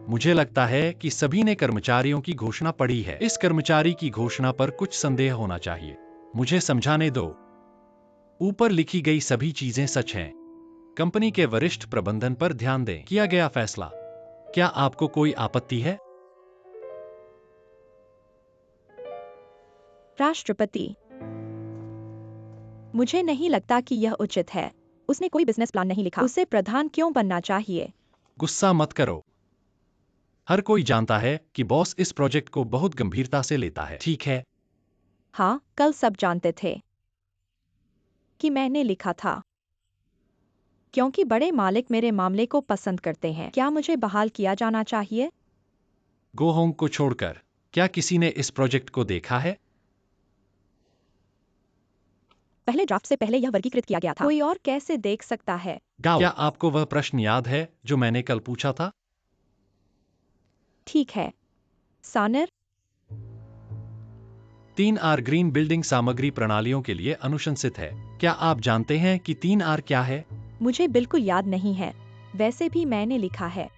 मुझे लगता है कि सभी ने कर्मचारियों की घोषणा पढ़ी है। इस कर्मचारी की घोषणा पर कुछ संदेह होना चाहिए। मुझे समझाने दो। ऊपर लिखी गई सभी चीजें सच हैं। कंपनी के वरिष्ठ प्रबंधन पर ध्यान दें। किया गया फैसला। क्या आपको कोई आपत्ति है? राष्ट्रपति, मुझे नहीं लगता कि यह उचित है। उसने कोई बिजनेस प्लान नहीं लिखा। उसे प्रधान क्यों बनना चाहिए? गुस्सा मत करो। हर कोई जानता है कि बॉस इस प्रोजेक्ट को बहुत गंभीरता से लेता है। ठीक है? हाँ, कल सब जानते थे कि मैंने लिखा था। क्योंकि बड़े मालिक मेरे मामले को पसंद करते हैं। क्या मुझे बहाल किया जाना चाहिए? गो होंग को छोड़कर क्या किसी ने इस प्रोजेक्ट को देखा है? पहले ड्राफ्ट से पहले यह वर्गीकृत किया गया था। कोई और कैसे देख सकता है? गाओ, क्या आपको वह प्रश्न याद है जो मैंने कल पूछा था? ठीक है। सानर, 3R ग्रीन बिल्डिंग सामग्री प्रणालियों के लिए अनुशंसित है। क्या आप जानते हैं कि 3R क्या है? मुझे बिल्कुल याद नहीं है। वैसे भी मैंने लिखा है।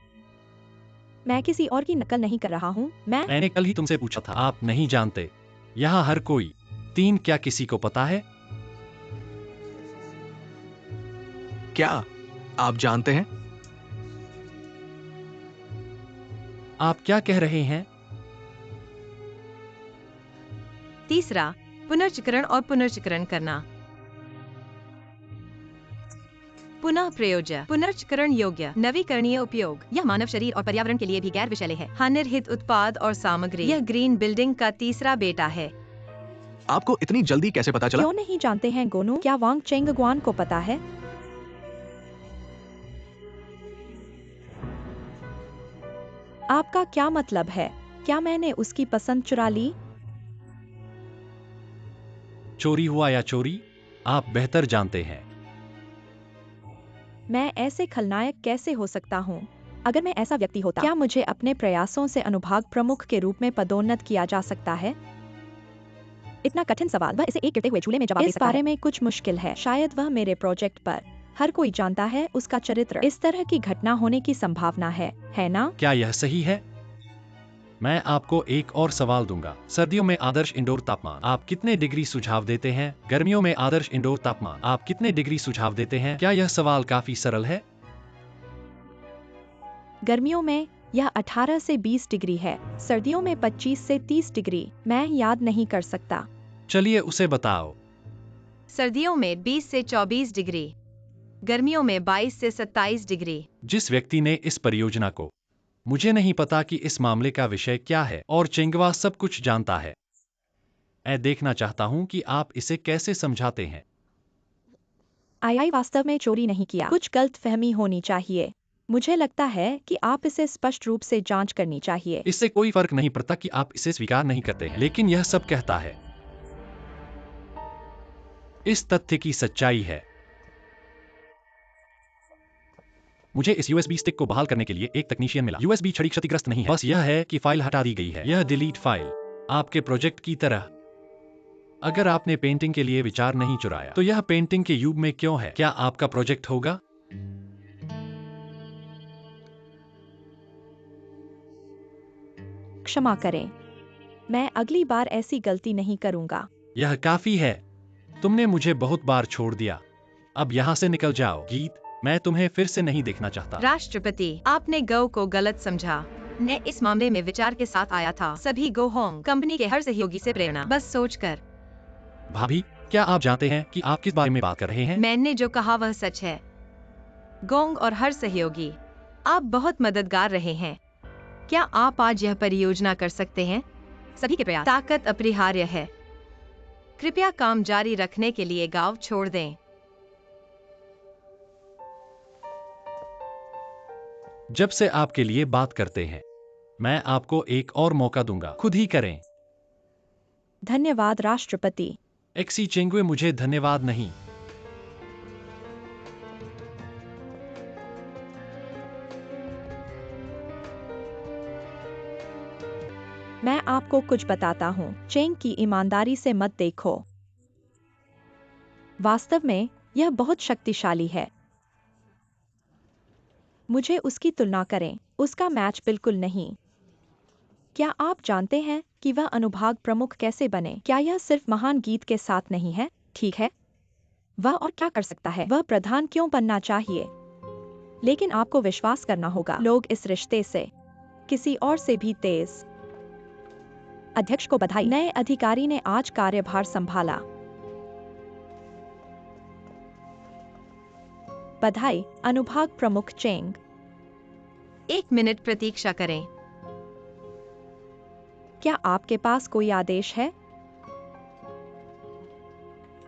मैं किसी और की नकल नहीं कर रहा हूँ। मैंने कल ही तुमसे पूछा था, आप नहीं जानते। यहाँ हर कोई 3 क्या किसी को पता है? क्या आप जानते हैं? आप क्या कह रहे हैं? तीसरा, पुनर्चक्रण और पुनर्चक्रण करना। पुनः प्रयोज्य, पुनर्चक्रण योग्य, नवीकरणीय उपयोग। यह मानव शरीर और पर्यावरण के लिए भी गैर विषैले है। हानिरहित उत्पाद और सामग्री। यह ग्रीन बिल्डिंग का तीसरा बेटा है। आपको इतनी जल्दी कैसे पता चला? क्यों नहीं जानते हैं गोनू? क्या वांग चेंगगुआन को पता है? आपका क्या मतलब है? क्या मैंने उसकी पसंद चुरा ली? चोरी हुआ या चोरी, आप बेहतर जानते हैं। मैं ऐसे खलनायक कैसे हो सकता हूँ? अगर मैं ऐसा व्यक्ति होता, क्या मुझे अपने प्रयासों से अनुभाग प्रमुख के रूप में पदोन्नत किया जा सकता है? इतना कठिन सवाल, वह इसे एक गिरते हुए झूले में जवाब दे सकता है। इस बारे में कुछ मुश्किल है। शायद वह मेरे प्रोजेक्ट पर हर कोई जानता है उसका चरित्र। इस तरह की घटना होने की संभावना है ना? क्या यह सही है? मैं आपको एक और सवाल दूंगा। सर्दियों में आदर्श इंडोर तापमान आप कितने डिग्री सुझाव देते हैं? गर्मियों में आदर्श इंडोर तापमान आप कितने डिग्री सुझाव देते हैं? क्या यह सवाल काफी सरल है? गर्मियों में यह 18 से 20 डिग्री है, सर्दियों में 25 से 30 डिग्री। मैं याद नहीं कर सकता। चलिए उसे बताओ। सर्दियों में 20 से 24 डिग्री, गर्मियों में 22 से 27 डिग्री। जिस व्यक्ति ने इस परियोजना को, मुझे नहीं पता कि इस मामले का विषय क्या है और चेंगवा सब कुछ जानता है। मैं देखना चाहता हूं कि आप इसे कैसे समझाते हैं। आई वास्तव में चोरी नहीं किया। कुछ गलतफहमी होनी चाहिए। मुझे लगता है कि आप इसे स्पष्ट रूप से जांच करनी चाहिए। इससे कोई फर्क नहीं पड़ता कि आप इसे स्वीकार नहीं करते हैं, लेकिन यह सब कहता है। इस तथ्य की सच्चाई है। मुझे इस USB स्टिक को बहाल करने के लिए एक तकनीशियन मिला। USB छड़ी क्षतिग्रस्त नहीं है, बस यह है कि फाइल हटा दी गई है। यह डिलीट फाइल आपके प्रोजेक्ट की तरह। अगर आपने पेंटिंग के लिए विचार नहीं चुराया, तो यह पेंटिंग के युग में क्यों है? क्या आपका प्रोजेक्ट होगा? क्षमा करें, मैं अगली बार ऐसी गलती नहीं करूंगा। यह काफी है। तुमने मुझे बहुत बार छोड़ दिया। अब यहाँ से निकल जाओ। गीत, मैं तुम्हें फिर से नहीं देखना चाहता। राष्ट्रपति, आपने गो को गलत समझा। मैं इस मामले में विचार के साथ आया था। सभी गो होंग कंपनी के हर सहयोगी से प्रेरणा, बस सोचकर। भाभी, क्या आप जानते हैं कि आप किस बारे में बात कर रहे हैं? मैंने जो कहा वह सच है। गोंग और हर सहयोगी, आप बहुत मददगार रहे हैं। क्या आप आज यह परियोजना कर सकते हैं? सभी के प्रयास, ताकत अपरिहार्य है। कृपया काम जारी रखने के लिए गांव छोड़ दें। जब से आपके लिए बात करते हैं, मैं आपको एक और मौका दूंगा। खुद ही करें। धन्यवाद राष्ट्रपति। एक्सी चेंगवे, मुझे धन्यवाद नहीं। मैं आपको कुछ बताता हूँ। चेंग की ईमानदारी से मत देखो। वास्तव में यह बहुत शक्तिशाली है। मुझे उसकी तुलना करें, उसका मैच बिल्कुल नहीं। क्या आप जानते हैं कि वह अनुभाग प्रमुख कैसे बने? क्या यह सिर्फ महान गीत के साथ नहीं है? ठीक है, वह और क्या कर सकता है? वह प्रधान क्यों बनना चाहिए? लेकिन आपको विश्वास करना होगा, लोग इस रिश्ते से किसी और से भी तेज। अध्यक्ष को बधाई, नए अधिकारी ने आज कार्यभार संभाला। बधाई अनुभाग प्रमुख चेंग। 1 मिनट प्रतीक्षा करें। क्या आपके पास कोई आदेश है?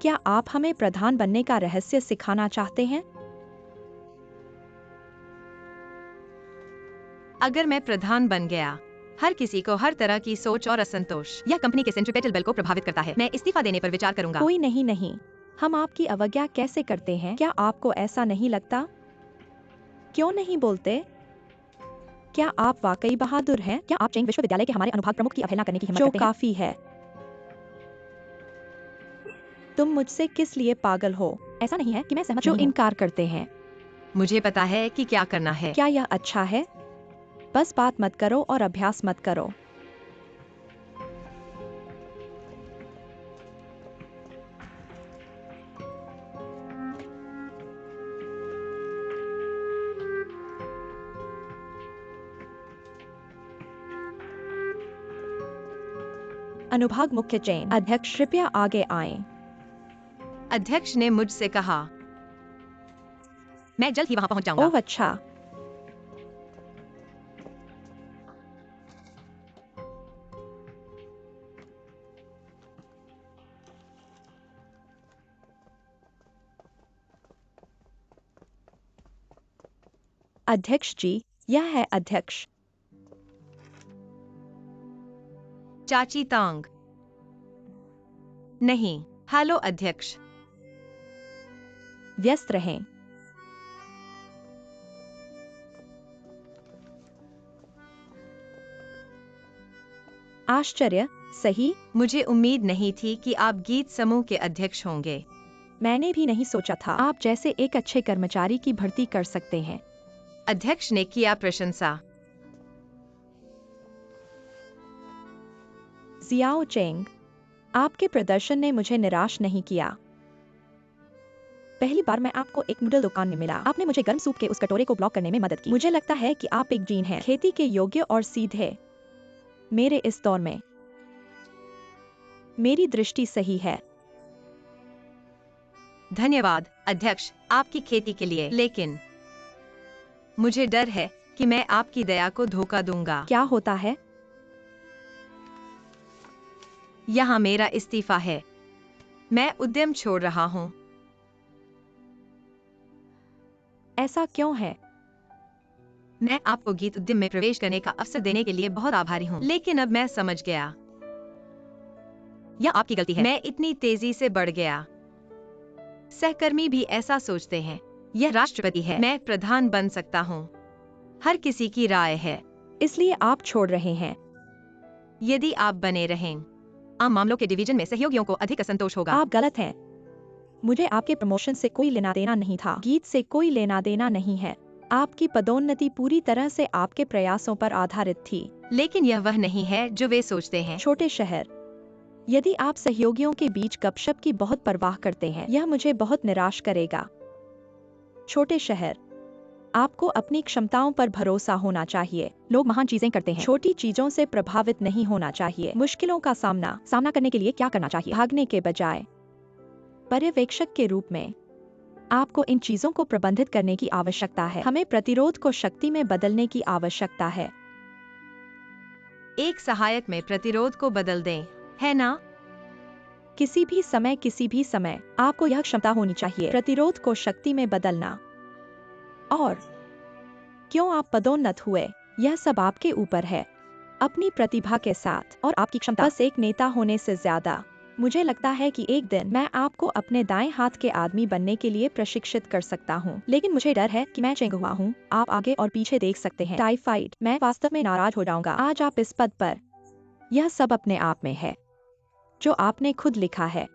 क्या आप हमें प्रधान बनने का रहस्य सिखाना चाहते हैं? अगर मैं प्रधान बन गया, हर किसी को हर तरह की सोच और असंतोष यह कंपनी के सेंट्रिपेटल बल को प्रभावित करता है। मैं इस्तीफा देने पर विचार करूंगा। कोई नहीं नहीं, हम आपकी अवज्ञा कैसे करते हैं? क्या आपको ऐसा नहीं लगता? क्यों नहीं बोलते? क्या आप वाकई बहादुर हैं? क्या आप चेंग विश्वविद्यालय के हमारे अनुभाग प्रमुख की अवहेलना करने की हिम्मत जो करते हैं? काफी है। तुम मुझसे किस लिए पागल हो? ऐसा नहीं है कि मैं सहमत नहीं हूं। इनकार करते हैं। मुझे पता है कि क्या करना है। क्या यह अच्छा है? बस बात मत करो और अभ्यास मत करो। अनुभाग मुख्य चयन अध्यक्ष कृपया आगे आएं। अध्यक्ष ने मुझसे कहा, मैं जल्द ही वहां पहुंच जाऊंगा। ओह अच्छा। अध्यक्ष जी, यह है अध्यक्ष। चाची तांग। नहीं। हेलो अध्यक्ष। व्यस्त रहें। आश्चर्य, सही? मुझे उम्मीद नहीं थी कि आप गीत समूह के अध्यक्ष होंगे। मैंने भी नहीं सोचा था। आप जैसे एक अच्छे कर्मचारी की भर्ती कर सकते हैं। अध्यक्ष ने किया प्रशंसा। जियाओ चेंग, आपके प्रदर्शन ने मुझे निराश नहीं किया। पहली बार मैं आपको एक नूडल दुकान में मिला। आपने मुझे गर्म सूप के उस कटोरे को ब्लॉक करने में मदद की। मुझे लगता है कि आप एक जीन हैं, खेती के योग्य और सीधे। मेरे इस दौर में मेरी दृष्टि सही है। धन्यवाद अध्यक्ष आपकी खेती के लिए, लेकिन मुझे डर है कि मैं आपकी दया को धोखा दूंगा। क्या होता है? यहाँ मेरा इस्तीफा है। मैं उद्यम छोड़ रहा हूँ। ऐसा क्यों है? मैं आपको गीत उद्यम में प्रवेश करने का अवसर देने के लिए बहुत आभारी हूँ, लेकिन अब मैं समझ गया यह आपकी गलती है। मैं इतनी तेजी से बढ़ गया। सहकर्मी भी ऐसा सोचते हैं। यह राष्ट्रपति है, मैं प्रधान बन सकता हूँ। हर किसी की राय है। इसलिए आप छोड़ रहे हैं। यदि आप बने रहें, आम मामलों के डिवीजन में सहयोगियों को अधिक असंतोष होगा। आप गलत हैं। मुझे आपके प्रमोशन से कोई लेना देना नहीं था। गीत से कोई लेना देना नहीं है। आपकी पदोन्नति पूरी तरह से आपके प्रयासों पर आधारित थी। लेकिन यह वह नहीं है जो वे सोचते हैं। छोटे शहर, यदि आप सहयोगियों के बीच गपशप की बहुत परवाह करते हैं, यह मुझे बहुत निराश करेगा। छोटे शहर, आपको अपनी क्षमताओं पर भरोसा होना चाहिए। लोग महान चीजें करते हैं, छोटी चीजों से प्रभावित नहीं होना चाहिए। मुश्किलों का सामना करने के लिए क्या करना चाहिए? भागने के बजाय पर्यवेक्षक के रूप में आपको इन चीजों को प्रबंधित करने की आवश्यकता है। हमें प्रतिरोध को शक्ति में बदलने की आवश्यकता है। एक सहायक में प्रतिरोध को बदल दें, है ना? किसी भी समय आपको यह क्षमता होनी चाहिए प्रतिरोध को शक्ति में बदलना। और क्यों आप पदोन्नत हुए, यह सब आपके ऊपर है। अपनी प्रतिभा के साथ और आपकी क्षमता, बस एक नेता होने से ज्यादा। मुझे लगता है कि एक दिन मैं आपको अपने दाएं हाथ के आदमी बनने के लिए प्रशिक्षित कर सकता हूं। लेकिन मुझे डर है कि मैं चेंग हुआ हूं। आप आगे और पीछे देख सकते हैं। टाइफाइड, मैं वास्तव में नाराज हो जाऊंगा। आज आप इस पद पर, यह सब अपने आप में है जो आपने खुद लिखा है।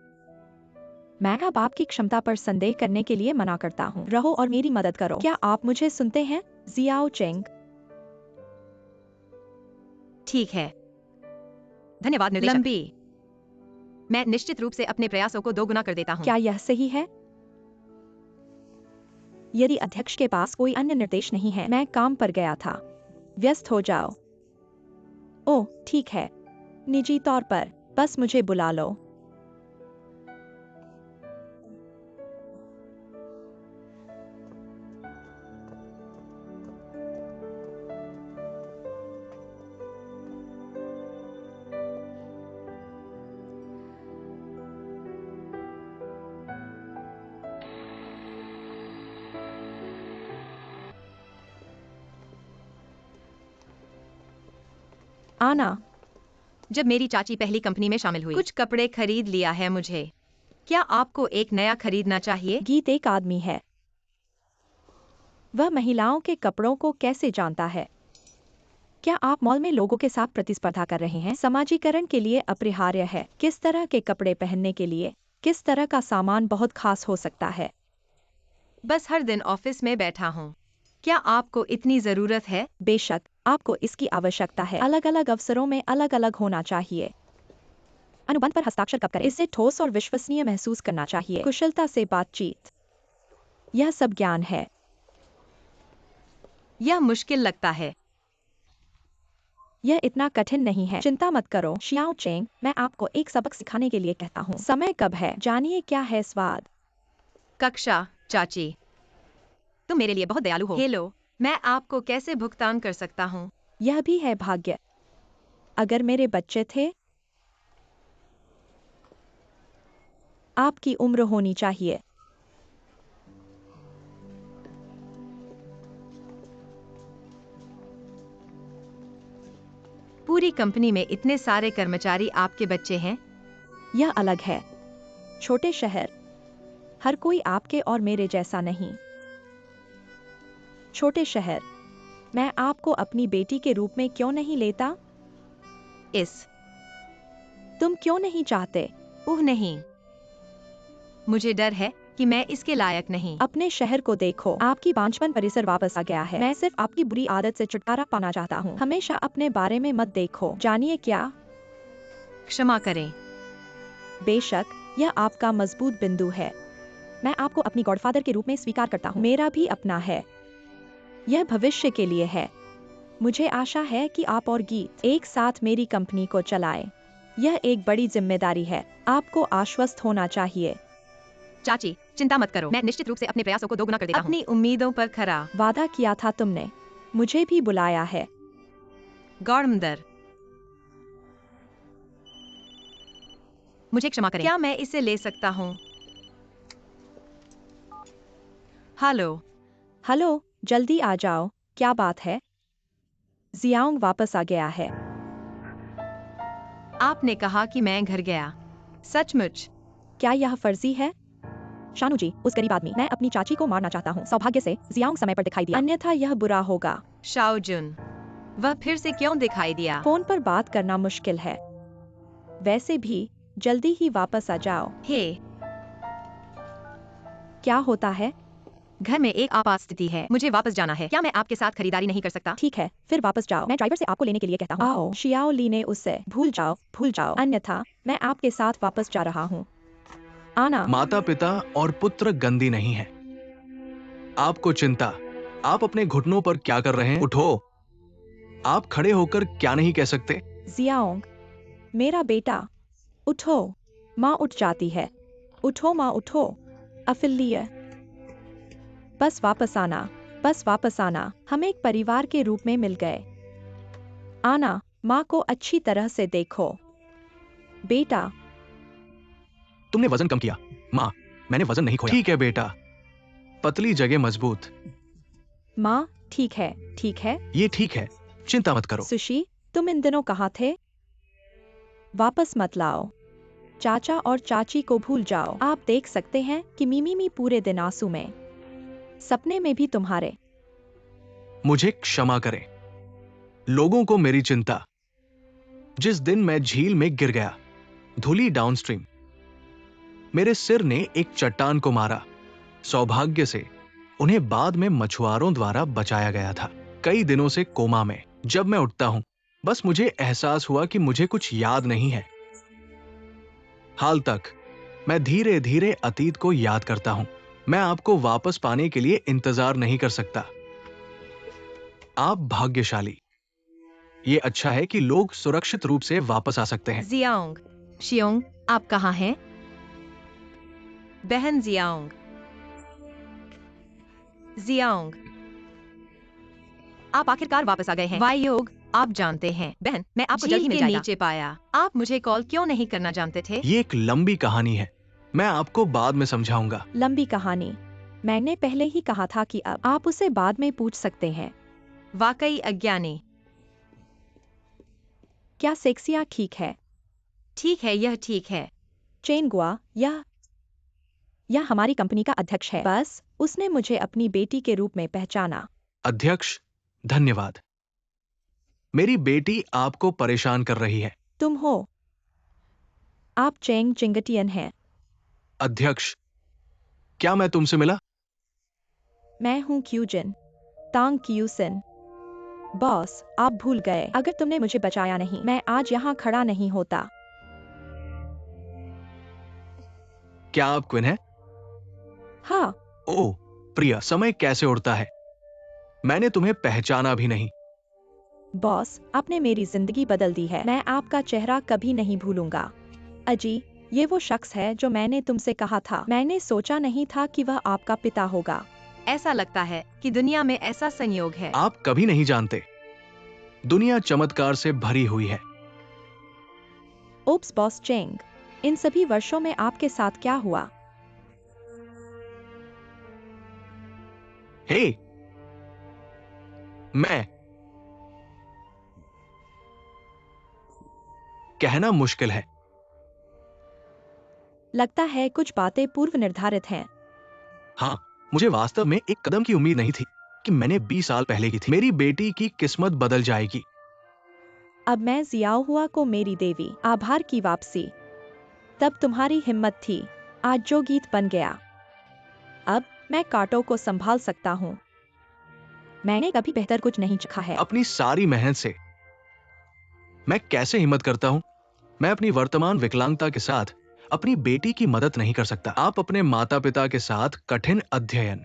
मैं अब आपकी क्षमता पर संदेह करने के लिए मना करता हूँ। रहो और मेरी मदद करो। क्या आप मुझे सुनते हैं? Xiao Cheng. ठीक है। धन्यवाद निर्देशक। लंबी। मैं निश्चित रूप से अपने प्रयासों को दोगुना कर देता हूँ। क्या यह सही है? यदि अध्यक्ष के पास कोई अन्य निर्देश नहीं है, मैं काम पर गया था। व्यस्त हो जाओ। ओह, ठीक है। निजी तौर पर, बस मुझे बुला लो। आना। जब मेरी चाची पहली कंपनी में शामिल हुई, कुछ कपड़े खरीद लिया है मुझे। क्या आपको एक नया खरीदना चाहिए? गीत एक आदमी है। वह महिलाओं के कपड़ों को कैसे जानता है? क्या आप मॉल में लोगों के साथ प्रतिस्पर्धा कर रहे हैं? समाजीकरण के लिए अपरिहार्य है। किस तरह के कपड़े पहनने के लिए किस तरह का सामान बहुत खास हो सकता है? बस हर दिन ऑफिस में बैठा हूँ। क्या आपको इतनी जरूरत है? बेशक, आपको इसकी आवश्यकता है। अलग अलग अवसरों में अलग अलग होना चाहिए। अनुबंध पर हस्ताक्षर कब करें? इसे ठोस और विश्वसनीय महसूस करना चाहिए। कुशलता से बातचीत, यह सब ज्ञान है। यह मुश्किल लगता है। यह इतना कठिन नहीं है। चिंता मत करो शियाओ चेंग, मैं आपको एक सबक सिखाने के लिए कहता हूँ। समय कब है? जानिए क्या है स्वाद। कक्षा, चाची, तुम मेरे लिए बहुत दयालु हो। हेलो, मैं आपको कैसे भुगतान कर सकता हूँ? यह भी है भाग्य। अगर मेरे बच्चे थे, आपकी उम्र होनी चाहिए। पूरी कंपनी में इतने सारे कर्मचारी आपके बच्चे हैं? यह अलग है। छोटे शहर, हर कोई आपके और मेरे जैसा नहीं। छोटे शहर, मैं आपको अपनी बेटी के रूप में क्यों नहीं लेता? तुम क्यों नहीं चाहते? ओह नहीं, मुझे डर है कि मैं इसके लायक नहीं। अपने शहर को देखो, आपकी बांझपन परिसर वापस आ गया है। मैं सिर्फ आपकी बुरी आदत से छुटकारा पाना चाहता हूँ। हमेशा अपने बारे में मत देखो। जानिए क्या? क्षमा करें। बेशक, यह आपका मजबूत बिंदु है। मैं आपको अपनी गॉडफादर के रूप में स्वीकार करता हूँ। मेरा भी अपना है। यह भविष्य के लिए है। मुझे आशा है कि आप और गीत एक साथ मेरी कंपनी को चलाएं। यह एक बड़ी जिम्मेदारी है। आपको आश्वस्त होना चाहिए। चाची, चिंता मत करो, मैं निश्चित रूप से अपने प्रयासों को दोगुना कर देता हूँ। अपनी उम्मीदों पर खरा। वादा किया था तुमने। मुझे भी बुलाया है। गौरमदर, मुझे क्षमा करें। क्या मैं इसे ले सकता हूँ? हेलो, हेलो, जल्दी आ जाओ। क्या बात है? जियांग वापस आ गया है। आपने कहा कि मैं घर गया। सचमुच? क्या यह फर्जी है? शानू जी, उस गरीब आदमी, मैं अपनी चाची को मारना चाहता हूँ। सौभाग्य से जियांग समय पर दिखाई दिया, अन्यथा यह बुरा होगा। शाओजुन, वह फिर से क्यों दिखाई दिया? फोन पर बात करना मुश्किल है। वैसे भी जल्दी ही वापस आ जाओ। हे, क्या होता है? घर में एक आपात स्थिति है, मुझे वापस जाना है। क्या मैं आपके साथ खरीदारी नहीं कर सकता? ठीक है, फिर वापस जाओ। मैं ड्राइवर से आपको लेने के लिए कहता हूँ। आओ, शियाओ ली ने उससे भूल जाओ, अन्यथा मैं आपके साथ वापस जा रहा हूँ। आना। माता पिता और पुत्र गंदी नहीं है। आपको चिंता। आप अपने घुटनों पर क्या कर रहे हैं? उठो। आप खड़े होकर क्या नहीं कह सकते? जियांग, मेरा बेटा, उठो। माँ उठ जाती है। उठो माँ, उठो। अफिल्लिय, बस वापस आना। हम एक परिवार के रूप में मिल गए। आना, माँ को अच्छी तरह से देखो। बेटा, तुमने वजन कम किया। माँ, मैंने वजन नहीं खोया। ठीक है बेटा, पतली जगह मजबूत। माँ, ठीक है। ये ठीक है, चिंता मत करो। सुशी, तुम इन दिनों कहाँ थे? वापस मत लाओ। चाचा और चाची को भूल जाओ। आप देख सकते हैं कि मिमी पूरे दिन आंसू में, सपने में भी तुम्हारे। मुझे क्षमा करें। लोगों को मेरी चिंता। जिस दिन मैं झील में गिर गया, धुली डाउनस्ट्रीम, मेरे सिर ने एक चट्टान को मारा। सौभाग्य से उन्हें बाद में मछुआरों द्वारा बचाया गया था। कई दिनों से कोमा में। जब मैं उठता हूं, बस मुझे एहसास हुआ कि मुझे कुछ याद नहीं है। हाल तक मैं धीरे धीरे अतीत को याद करता हूं। मैं आपको वापस पाने के लिए इंतजार नहीं कर सकता। आप भाग्यशाली। ये अच्छा है कि लोग सुरक्षित रूप से वापस आ सकते हैं। जियांग, शियोंग, आप कहाँ हैं? बहन जियांग, आप आखिरकार वापस आ गए हैं। वायोग, आप जानते हैं, बहन, मैं आपको जल्दी मिल जाएगा। नीचे पाया। आप मुझे कॉल क्यों नहीं करना जानते थे? ये एक लंबी कहानी है, मैं आपको बाद में समझाऊंगा। लंबी कहानी? मैंने पहले ही कहा था कि अब आप उसे बाद में पूछ सकते हैं। वाकई अज्ञानी। क्या सेक्सिया ठीक है? ठीक है, यह ठीक है। चेन गुआ, यह हमारी कंपनी का अध्यक्ष है। बस उसने मुझे अपनी बेटी के रूप में पहचाना। अध्यक्ष, धन्यवाद। मेरी बेटी आपको परेशान कर रही है। तुम हो? आप चेंग चिंगटियन हैं। अध्यक्ष, क्या मैं तुमसे मिला? मैं हूँ क्यूजिन, तांग क्यूसिन। बॉस, आप भूल गए। अगर तुमने मुझे बचाया नहीं, मैं आज यहाँ खड़ा नहीं होता। क्या आप क्विन हैं? हाँ, ओह, प्रिया, समय कैसे उड़ता है। मैंने तुम्हें पहचाना भी नहीं। बॉस, आपने मेरी जिंदगी बदल दी है। मैं आपका चेहरा कभी नहीं भूलूंगा। अजी, ये वो शख्स है जो मैंने तुमसे कहा था। मैंने सोचा नहीं था कि वह आपका पिता होगा। ऐसा लगता है कि दुनिया में ऐसा संयोग है। आप कभी नहीं जानते, दुनिया चमत्कार से भरी हुई है। ओप्स बॉस चेंग, इन सभी वर्षों में आपके साथ क्या हुआ? हे, मैं कहना मुश्किल है। लगता है कुछ बातें पूर्व निर्धारित हैं। हाँ, मुझे वास्तव में एक कदम की उम्मीद नहीं थी कि मैंने 20 साल पहले की थी। मेरी बेटी की किस्मत बदल जाएगी। अब मैं जियाओ हुआ को मेरी देवी, आभार की वापसी। तब तुम्हारी हिम्मत थी, आज जो गीत बन गया। अब मैं कांटों को संभाल सकता हूँ। मैंने कभी बेहतर कुछ नहीं चखा है। अपनी सारी मेहनत से मैं कैसे हिम्मत करता हूं? मैं अपनी वर्तमान विकलांगता के साथ अपनी बेटी की मदद नहीं कर सकता। आप अपने माता पिता के साथ कठिन अध्ययन,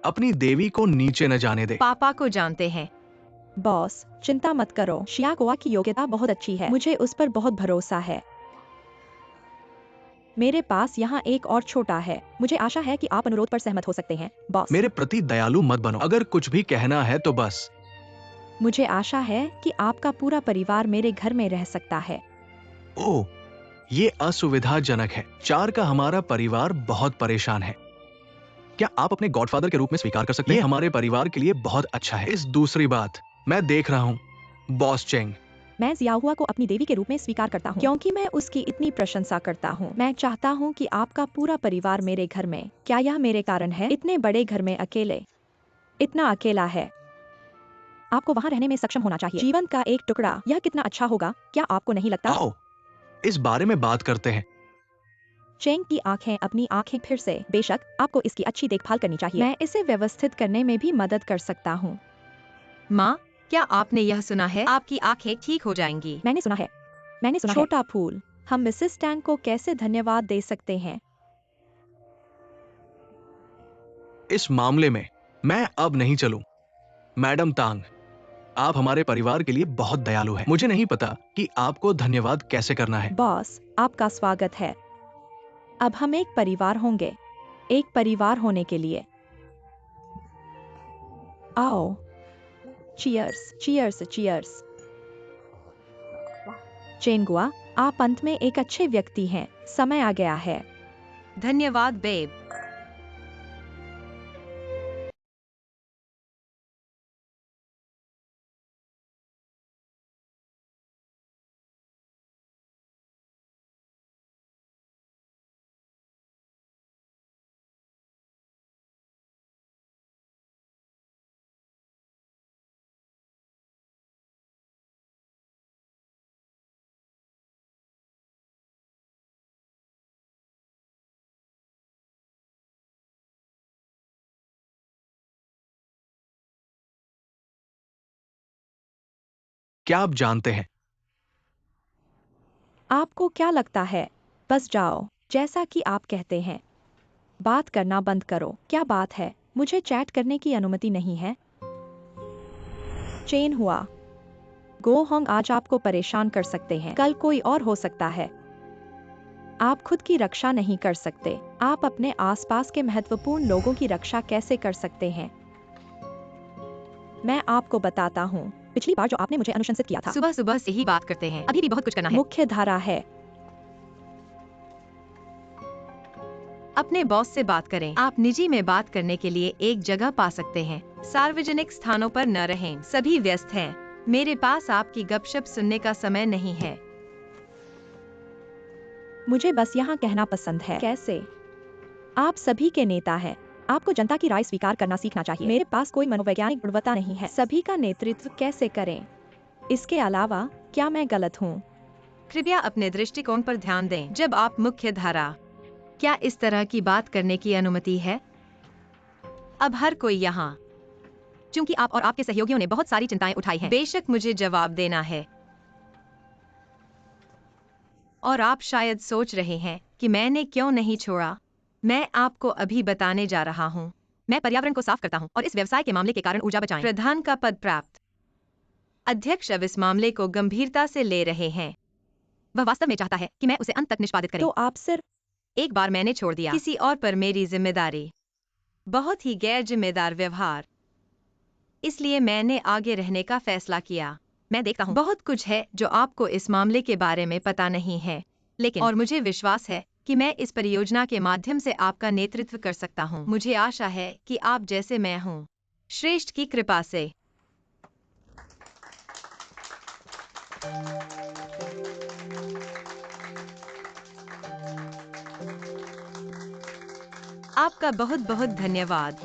अपनी देवी को नीचे न जाने दे। पापा को जानते हैं। बॉस, चिंता मत करो। शियाकोआ की योग्यता बहुत अच्छी है। मुझे उस पर बहुत भरोसा है। मेरे पास यहाँ एक और छोटा है। मुझे आशा है कि आप अनुरोध पर सहमत हो सकते हैं, बॉस। मेरे प्रति दयालु मत बनो। अगर कुछ भी कहना है तो बस। मुझे आशा है कि आपका पूरा परिवार मेरे घर में रह सकता है। ओह, ये असुविधाजनक है। 4 का हमारा परिवार बहुत परेशान है। क्या आप अपने गॉडफादर के रूप में स्वीकार कर सकते हैं? ये हमारे परिवार के लिए बहुत अच्छा है। इस दूसरी बात मैं देख रहा हूँ, बॉस चेंग। मैं जियाहुआ को अपनी देवी के रूप में स्वीकार करता हूँ, क्योंकि मैं उसकी इतनी प्रशंसा करता हूँ। मैं चाहता हूँ कि आपका पूरा परिवार मेरे घर में। क्या यह मेरे कारण है? इतने बड़े घर में अकेले, इतना अकेला है। आपको वहाँ रहने में सक्षम होना चाहिए। जीवन का एक टुकड़ा, यह कितना अच्छा होगा, क्या आपको नहीं लगता? आओ, इस बारे में बात करते हैं। चेंग की आंखें अपनी आंखें फिर से। बेशक, आपको इसकी अच्छी देखभाल करनी चाहिए। मैं इसे व्यवस्थित करने में भी मदद कर सकता हूँ। माँ, क्या आपने यह सुना है? आपकी आंखें ठीक हो जाएंगी। मैंने सुना है। छोटा फूल, हम मिसेस टैंग को कैसे धन्यवाद दे सकते हैं? इस मामले में मैं अब नहीं चलूं। मैडम तांग, आप हमारे परिवार के लिए बहुत दयालु हैं। मुझे नहीं पता कि आपको धन्यवाद कैसे करना है। बॉस, आपका स्वागत है। अब हम एक परिवार होंगे, एक परिवार होने के लिए। आओ, चीयर्स, चीयर्स, चीयर्स। चेंगुआ, आप अंत में एक अच्छे व्यक्ति हैं। समय आ गया है। धन्यवाद बेब। क्या आप जानते हैं, आपको क्या लगता है? बस जाओ, जैसा कि आप कहते हैं। बात करना बंद करो। क्या बात है? मुझे चैट करने की अनुमति नहीं है। चेन हुआ। गो होंग आज आपको परेशान कर सकते हैं, कल कोई और हो सकता है। आप खुद की रक्षा नहीं कर सकते। आप अपने आसपास के महत्वपूर्ण लोगों की रक्षा कैसे कर सकते हैं? मैं आपको बताता हूँ। पिछली बार जो आपने मुझे अनुशंसित किया था, सुबह सुबह से ही बात करते हैं। अभी भी बहुत कुछ करना है। मुख्य धारा है। अपने बॉस से बात करें। आप निजी में बात करने के लिए एक जगह पा सकते हैं। सार्वजनिक स्थानों पर न रहें। सभी व्यस्त हैं। मेरे पास आपकी गपशप सुनने का समय नहीं है। मुझे बस यहाँ कहना पसंद है। कैसे? आप सभी के नेता हैं। आपको जनता की राय स्वीकार करना सीखना चाहिए। मेरे पास कोई मनोवैज्ञानिक गुणवत्ता नहीं है। सभी का नेतृत्व कैसे करें? इसके अलावा क्या मैं गलत हूँ? कृपया अपने दृष्टिकोण पर ध्यान दें। जब आप मुख्य धारा, क्या इस तरह की बात करने की अनुमति है? अब हर कोई यहाँ, चूंकि आप और आपके सहयोगियों ने बहुत सारी चिंताएं उठाई हैं, बेशक मुझे जवाब देना है। और आप शायद सोच रहे हैं कि मैंने क्यों नहीं छोड़ा। मैं आपको अभी बताने जा रहा हूँ। मैं पर्यावरण को साफ करता हूँ और इस व्यवसाय के मामले के कारण ऊर्जा बचाएं। प्रधान का पद प्राप्त अध्यक्ष अब इस मामले को गंभीरता से ले रहे हैं। वह वास्तव में चाहता है कि मैं उसे अंत तक निष्पादित करें। तो आप सिर्फ एक बार मैंने छोड़ दिया, किसी और पर मेरी जिम्मेदारी। बहुत ही गैर जिम्मेदार व्यवहार। इसलिए मैंने आगे रहने का फैसला किया। मैं देखता हूँ बहुत कुछ है जो आपको इस मामले के बारे में पता नहीं है, लेकिन और मुझे विश्वास है कि मैं इस परियोजना के माध्यम से आपका नेतृत्व कर सकता हूँ। मुझे आशा है कि आप जैसे मैं हूँ, श्रेष्ठ की कृपा से। आपका बहुत बहुत धन्यवाद।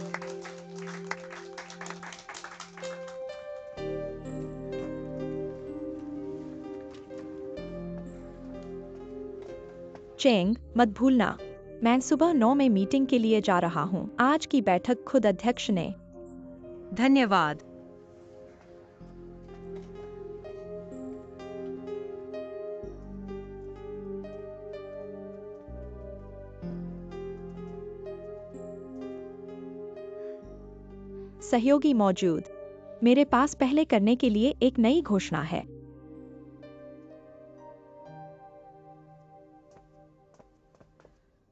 चेंग, मत भूलना, मैं सुबह 9 में मीटिंग के लिए जा रहा हूँ। आज की बैठक खुद अध्यक्ष ने। धन्यवाद। सहयोगी मौजूद। मेरे पास पहले करने के लिए एक नई घोषणा है।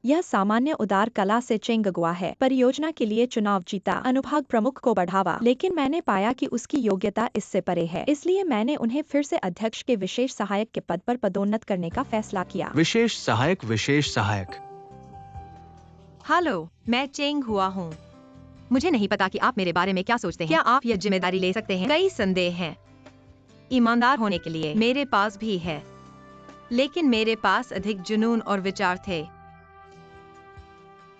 यह सामान्य उदार कला से चेंग अगुआ है। परियोजना के लिए चुनाव जीता, अनुभाग प्रमुख को बढ़ावा, लेकिन मैंने पाया कि उसकी योग्यता इससे परे है। इसलिए मैंने उन्हें फिर से अध्यक्ष के विशेष सहायक के पद पर पदोन्नत करने का फैसला किया। विशेष सहायक, विशेष सहायक। हेलो, मैं चेंग हुआ हूँ। मुझे नहीं पता कि आप मेरे बारे में क्या सोचते हैं। क्या आप यह जिम्मेदारी ले सकते हैं? कई संदेह हैं। ईमानदार होने के लिए मेरे पास भी है, लेकिन मेरे पास अधिक जुनून और विचार थे।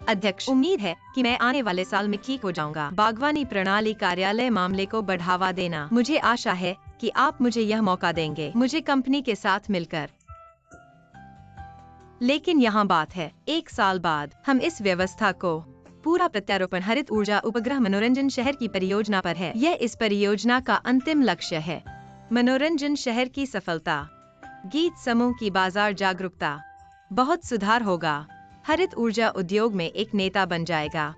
अध्यक्ष, उम्मीद है कि मैं आने वाले साल में ठीक हो जाऊंगा। बागवानी प्रणाली कार्यालय मामले को बढ़ावा देना। मुझे आशा है कि आप मुझे यह मौका देंगे, मुझे कंपनी के साथ मिलकर। लेकिन यहाँ बात है, 1 साल बाद हम इस व्यवस्था को पूरा प्रत्यारोपण हरित ऊर्जा उपग्रह मनोरंजन शहर की परियोजना पर है। यह इस परियोजना का अंतिम लक्ष्य है। मनोरंजन शहर की सफलता, गीत समूह की बाजार जागरूकता, बहुत सुधार होगा। हरित ऊर्जा उद्योग में एक नेता बन जाएगा।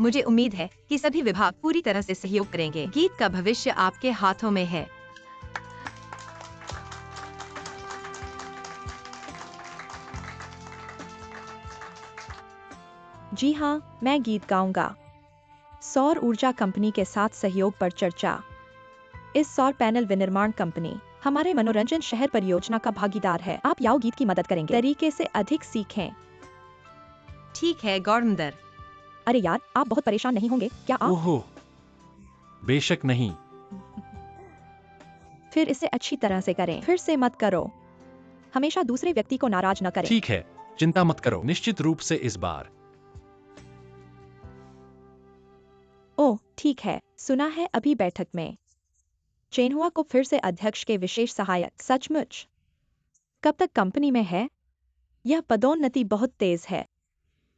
मुझे उम्मीद है कि सभी विभाग पूरी तरह से सहयोग करेंगे। गीत का भविष्य आपके हाथों में है। जी हाँ, मैं गीत गाऊंगा। सौर ऊर्जा कंपनी के साथ सहयोग पर चर्चा। इस सौर पैनल विनिर्माण कंपनी हमारे मनोरंजन शहर परियोजना का भागीदार है। आप याओ गीत की मदद करेंगे। तरीके से अधिक सीखें। ठीक है गौरमदर। अरे यार, आप बहुत परेशान नहीं होंगे क्या? आप ओहो, बेशक नहीं। फिर इसे अच्छी तरह से करें। फिर से मत करो। हमेशा दूसरे व्यक्ति को नाराज न करें। ठीक है, चिंता मत करो, निश्चित रूप से इस बार। ओह ठीक है, सुना है अभी बैठक में चेनहुआ को फिर से अध्यक्ष के विशेष सहायक। सचमुच? कब तक कंपनी में है? यह पदोन्नति बहुत तेज है।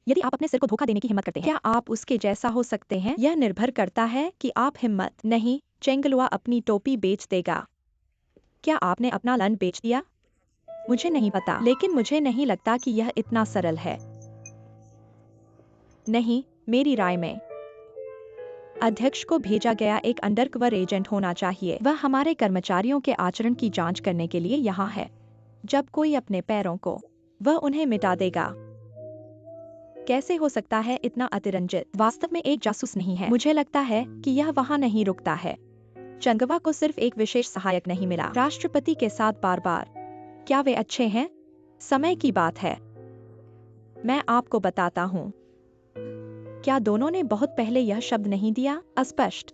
यदि आप अपने सिर को धोखा देने की हिम्मत करते हैं, क्या आप उसके जैसा हो सकते हैं? यह निर्भर करता है कि आप हिम्मत नहीं। चेंगलुआ अपनी टोपी बेच देगा। क्या आपने अपना लन बेच दिया? मुझे नहीं पता, लेकिन मुझे नहीं लगता कि यह इतना सरल है। नहीं, मेरी राय में अध्यक्ष को भेजा गया एक अंडरकवर एजेंट होना चाहिए। वह हमारे कर्मचारियों के आचरण की जांच करने के लिए यहाँ है। जब कोई अपने पैरों को, वह उन्हें मिटा देगा। कैसे हो सकता है इतना अतिरंजित? वास्तव में एक जासूस नहीं है। मुझे लगता है कि यह वहाँ नहीं रुकता है। चंगवा को सिर्फ एक विशेष सहायक नहीं मिला, राष्ट्रपति के साथ बार बार। क्या वे अच्छे हैं? समय की बात है। मैं आपको बताता हूँ। क्या दोनों ने बहुत पहले यह शब्द नहीं दिया? अस्पष्ट।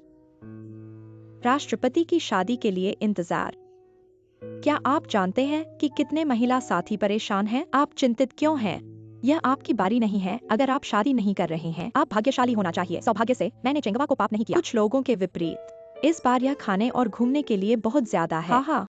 राष्ट्रपति की शादी के लिए इंतजार। क्या आप जानते हैं कि कितने महिला साथी परेशान हैं? आप चिंतित क्यों हैं? यह आपकी बारी नहीं है। अगर आप शादी नहीं कर रहे हैं, आप भाग्यशाली होना चाहिए। सौभाग्य से मैंने चेंगवा को पाप नहीं किया। कुछ लोगों के विपरीत, इस बार यह खाने और घूमने के लिए बहुत ज्यादा है। हाँ,